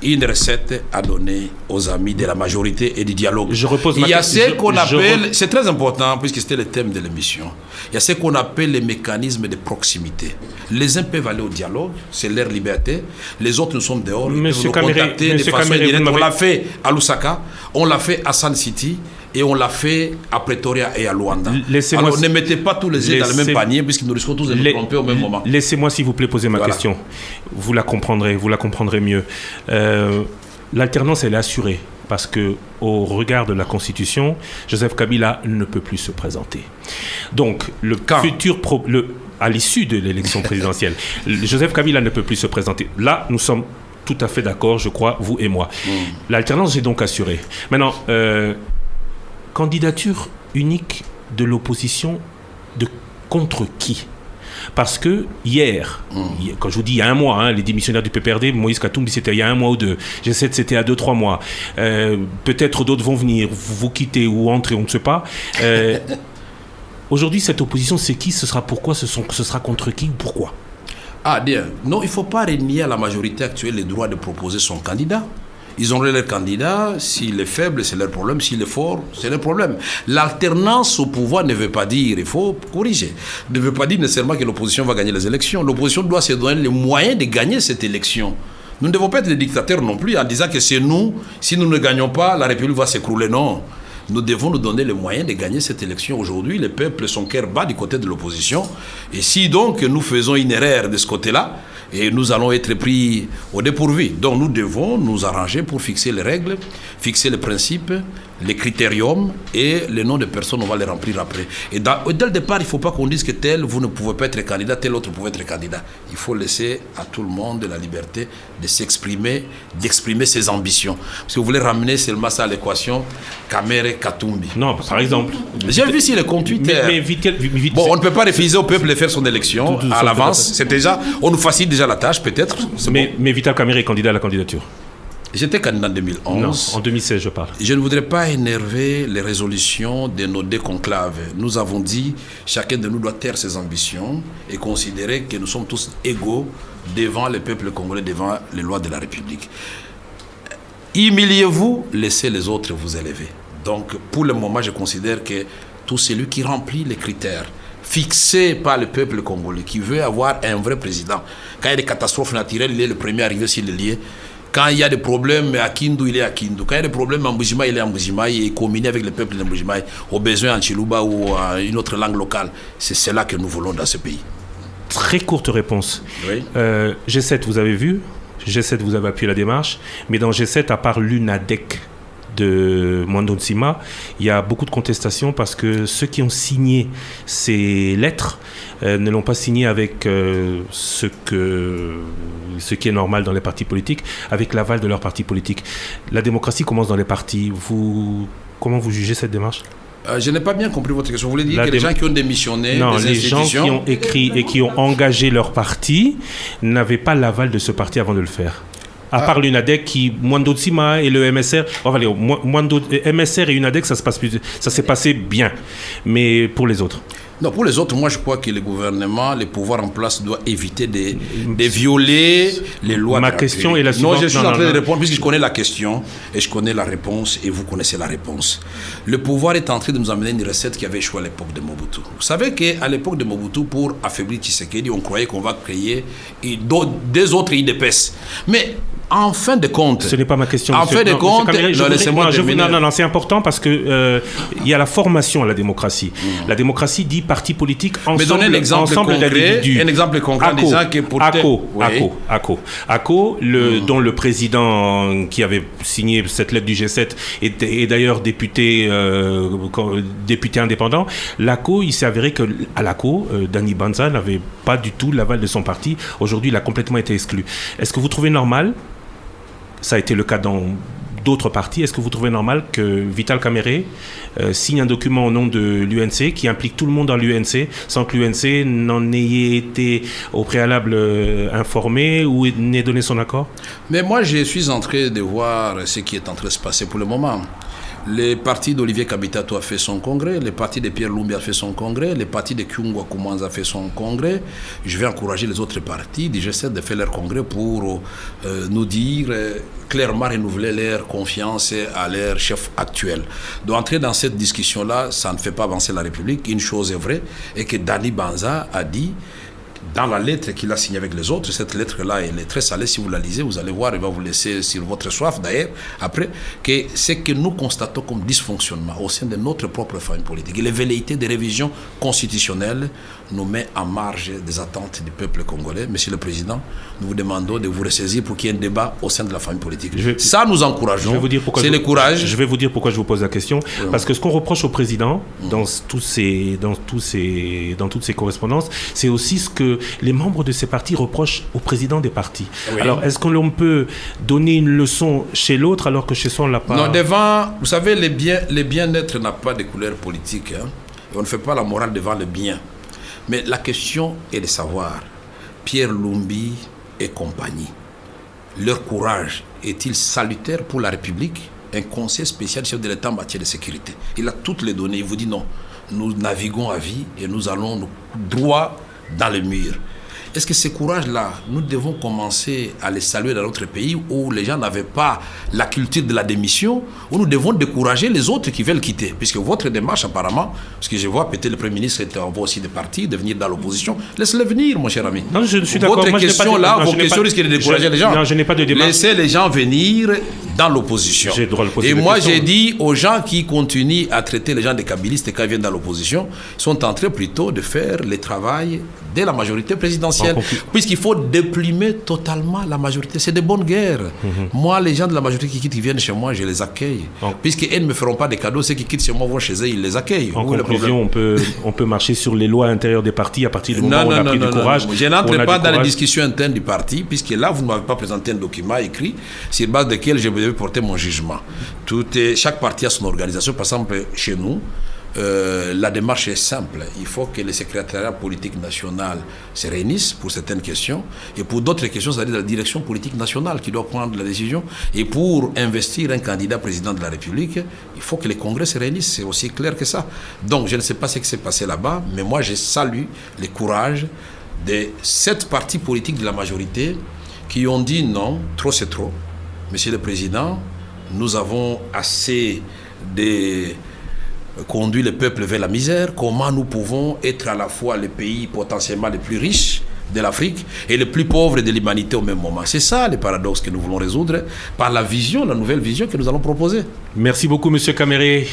Une recette à donner aux amis de la majorité et du dialogue. Il y a ce qu'on appelle, c'est très important puisque c'était le thème de l'émission, il y a ce qu'on appelle les mécanismes de proximité. Les uns peuvent aller au dialogue, c'est leur liberté. Les autres, nous sommes dehors, ils peuvent nous contacter de façon indirecte. On l'a fait à Lusaka, on l'a fait à Sun City et on l'a fait à Pretoria et à Luanda. Alors ne mettez pas tous les œufs dans le même panier puisque nous risquons tous de nous tromper au même moment. Laissez-moi s'il vous plaît poser ma question. Vous la comprendrez mieux. L'alternance, elle est assurée parce que au regard de la Constitution, Joseph Kabila ne peut plus se présenter. Donc, à l'issue de l'élection présidentielle, Joseph Kabila ne peut plus se présenter. Là, nous sommes tout à fait d'accord, je crois, vous et moi. L'alternance est donc assurée. Maintenant, candidature unique de l'opposition contre qui? Parce que hier, quand je vous dis il y a un mois, les démissionnaires du PPRD, Moïse Katumbi, c'était il y a un mois ou deux. G7, c'était à 2-3 mois. Peut-être d'autres vont venir, vous quitter ou entrer, on ne sait pas. Aujourd'hui, cette opposition, c'est qui? Ce sera pourquoi? Ce sera contre qui? Pourquoi? Non, il ne faut pas renier à la majorité actuelle le droit de proposer son candidat. Ils auraient leur candidat. S'il est faible, c'est leur problème. S'il est fort, c'est leur problème. L'alternance au pouvoir ne veut pas dire, il faut corriger, ne veut pas dire nécessairement que l'opposition va gagner les élections. L'opposition doit se donner les moyens de gagner cette élection. Nous ne devons pas être des dictateurs non plus en disant que c'est nous, si nous ne gagnons pas, la République va s'écrouler. Non. Nous devons nous donner les moyens de gagner cette élection. Aujourd'hui, le peuple, son cœur bat du côté de l'opposition. Et si donc nous faisons une erreur de ce côté-là, et nous allons être pris au dépourvu. Donc nous devons nous arranger pour fixer les règles, fixer les principes, les critériums et les noms de personnes, on va les remplir après. Et dès le départ, il ne faut pas qu'on dise que tel, vous ne pouvez pas être candidat, tel autre pouvait être candidat. Il faut laisser à tout le monde la liberté de s'exprimer, d'exprimer ses ambitions. Si vous voulez ramener seulement ça à l'équation, Kamere-Katumbi. Non, par exemple. J'ai vu si le compte Twitter. Bon, on ne peut pas refuser au peuple de faire son élection à l'avance. C'est déjà, on nous facilite déjà la tâche, peut-être. Mais Vital Kamerhe est candidat à la candidature. J'étais candidat en 2011. Non, en 2016, je parle. Je ne voudrais pas énerver les résolutions de nos deux conclaves. Nous avons dit, chacun de nous doit taire ses ambitions et considérer que nous sommes tous égaux devant le peuple congolais, devant les lois de la République. Humiliez-vous, laissez les autres vous élever. Donc, pour le moment, je considère que tout celui qui remplit les critères fixés par le peuple congolais, qui veut avoir un vrai président, quand il y a des catastrophes naturelles, il est le premier arrivé s'il est lié. Quand il y a des problèmes à Kindu, il est à Kindu. Quand il y a des problèmes à Mbujimai, il est à Mbujimai et combiné avec le peuple de Mbujimai, au besoin en Chiluba ou à une autre langue locale. C'est cela que nous voulons dans ce pays. Très courte réponse. Oui. G7, vous avez vu. G7, vous avez appuyé la démarche. Mais dans G7, à part l'UNADEC de Mwando Nsima, il y a beaucoup de contestations parce que ceux qui ont signé ces lettres ne l'ont pas signé avec ce qui est normal dans les partis politiques, avec l'aval de leurs partis politiques. La démocratie commence dans les partis. Comment vous jugez cette démarche ? Je n'ai pas bien compris votre question. Vous voulez dire que les gens qui ont démissionné non, des institutions... Non, les gens qui ont écrit et qui ont engagé leur parti n'avaient pas l'aval de ce parti avant de le faire. À part l'UNADEC qui, Mwando Nsima et le MSR, MSR et UNADEC, ça s'est passé bien. Mais pour les autres? Non, pour les autres, moi je crois que le gouvernement, les pouvoirs en place doivent éviter de violer les lois. Ma question est la suivante. Non, je suis en train de répondre puisque je connais la question et je connais la réponse et vous connaissez la réponse. Le pouvoir est en train de nous amener une recette qui avait échoué à l'époque de Mobutu. Vous savez qu'à l'époque de Mobutu, pour affaiblir Tshisekedi, on croyait qu'on va créer des autres IDPS. Mais en fin de compte... Ce n'est pas ma question. En fin de compte... Non, c'est important parce que il y a la formation à la démocratie. La démocratie dit parti politique ensemble d'individus. Un exemple concret en disant que pour... ACO, dont le président qui avait signé cette lettre du G7 est d'ailleurs député indépendant. L'ACO, il s'est avéré qu'à l'ACO, Dani Banza n'avait pas du tout l'aval de son parti. Aujourd'hui, il a complètement été exclu. Est-ce que vous trouvez normal, ça a été le cas dans d'autres partis, est-ce que vous trouvez normal que Vital Kamerhe signe un document au nom de l'UNC qui implique tout le monde dans l'UNC sans que l'UNC n'en ait été au préalable informé ou n'ait donné son accord? Mais moi, je suis en train de voir ce qui est en train de se passer pour le moment. Le parti d'Olivier Kabitato a fait son congrès, le parti de Pierre Lumbi a fait son congrès, le parti de Kyungwa Koumanza a fait son congrès. Je vais encourager les autres partis du G7 de faire leur congrès pour nous dire clairement renouveler leur confiance à leur chef actuel. Donc entrer dans cette discussion-là, ça ne fait pas avancer la République. Une chose est vraie, et que Dani Banza a dit dans la lettre qu'il a signée avec les autres, cette lettre-là, elle est très salée. Si vous la lisez, vous allez voir, elle va vous laisser sur votre soif d'ailleurs, après, que c'est que nous constatons comme dysfonctionnement au sein de notre propre famille politique. Et les velléités de révision constitutionnelle nous met en marge des attentes du peuple congolais. Monsieur le Président, nous vous demandons de vous ressaisir pour qu'il y ait un débat au sein de la famille politique. Ça, nous encourageons. C'est le courage. Je vais vous dire pourquoi je vous pose la question. Oui. Parce que ce qu'on reproche au Président, dans toutes ces correspondances, c'est aussi ce que les membres de ces partis reprochent au président des partis. Oui. Alors, est-ce qu'on peut donner une leçon chez l'autre alors que chez soi, on ne l'a pas? Non, vous savez, le bien-être n'a pas de couleur politique. Hein. On ne fait pas la morale devant le bien. Mais la question est de savoir, Pierre Lumbi et compagnie, leur courage est-il salutaire pour la République? Un conseil spécial chef de l'État en matière de sécurité. Il a toutes les données. Il vous dit non, nous naviguons à vie et nous allons droit dans le mur. est-ce que ces courages-là, nous devons commencer à les saluer dans notre pays où les gens n'avaient pas la culture de la démission, où nous devons décourager les autres qui veulent quitter? Puisque votre démarche, apparemment, parce que je vois peut-être le Premier ministre envoie aussi des partis, de venir dans l'opposition. Laisse-les venir, mon cher ami. Non, je suis d'accord. Votre question là, vos questions risquent de décourager les gens. Non, je n'ai pas de démarche. Laissez les gens venir dans l'opposition. J'ai le droit de poser Et des moi, questions. j'ai dit aux gens qui continuent à traiter les gens de kabylistes quand ils viennent dans l'opposition, sont en train plutôt de faire le travail de la majorité présidentielle. Puisqu'il faut déplimer totalement la majorité. C'est de bonnes guerres. Moi, les gens de la majorité qui quittent, qui viennent chez moi, je les accueille. Puisqu'ils ne me feront pas de cadeaux, ceux qui quittent chez moi vont chez eux, ils les accueillent. En conclusion, on peut marcher sur les lois intérieures des partis à partir du moment où on a pris du courage. Je n'entre pas dans les discussions internes du parti, puisque là, vous ne m'avez pas présenté un document écrit sur base duquel je devais porter mon jugement. Chaque parti a son organisation. Par exemple, chez nous, la démarche est simple. Il faut que le secrétariat politique national se réunisse pour certaines questions et pour d'autres questions, c'est-à-dire la direction politique nationale qui doit prendre la décision. Et pour investir un candidat président de la République, il faut que les congrès se réunissent. C'est aussi clair que ça. Donc, je ne sais pas ce qui s'est passé là-bas, mais moi, je salue le courage de 7 partis politiques de la majorité qui ont dit non, trop c'est trop. Monsieur le Président, nous avons assez de conduit le peuple vers la misère. Comment nous pouvons être à la fois le pays potentiellement le plus riche de l'Afrique et le plus pauvre de l'humanité au même moment? C'est ça le paradoxe que nous voulons résoudre par la vision, la nouvelle vision que nous allons proposer. Merci beaucoup, Monsieur Caméré.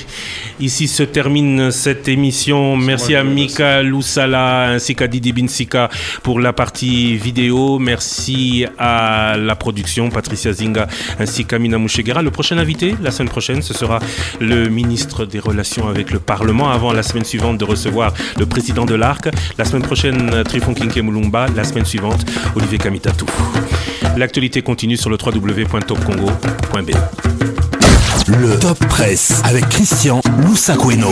Ici se termine cette émission. Merci à Mika Loussala ainsi qu'à Didi Binsika pour la partie vidéo. Merci à la production, Patricia Zinga ainsi qu'Amina Mouchegera. Le prochain invité, la semaine prochaine, ce sera le ministre des Relations avec le Parlement, avant la semaine suivante de recevoir le président de l'ARC. La semaine prochaine, Trifon Kinke Moulumba. La semaine suivante, Olivier Kamitatou. L'actualité continue sur le www.topcongo.be. Le Top Presse avec Christian Loussakweno.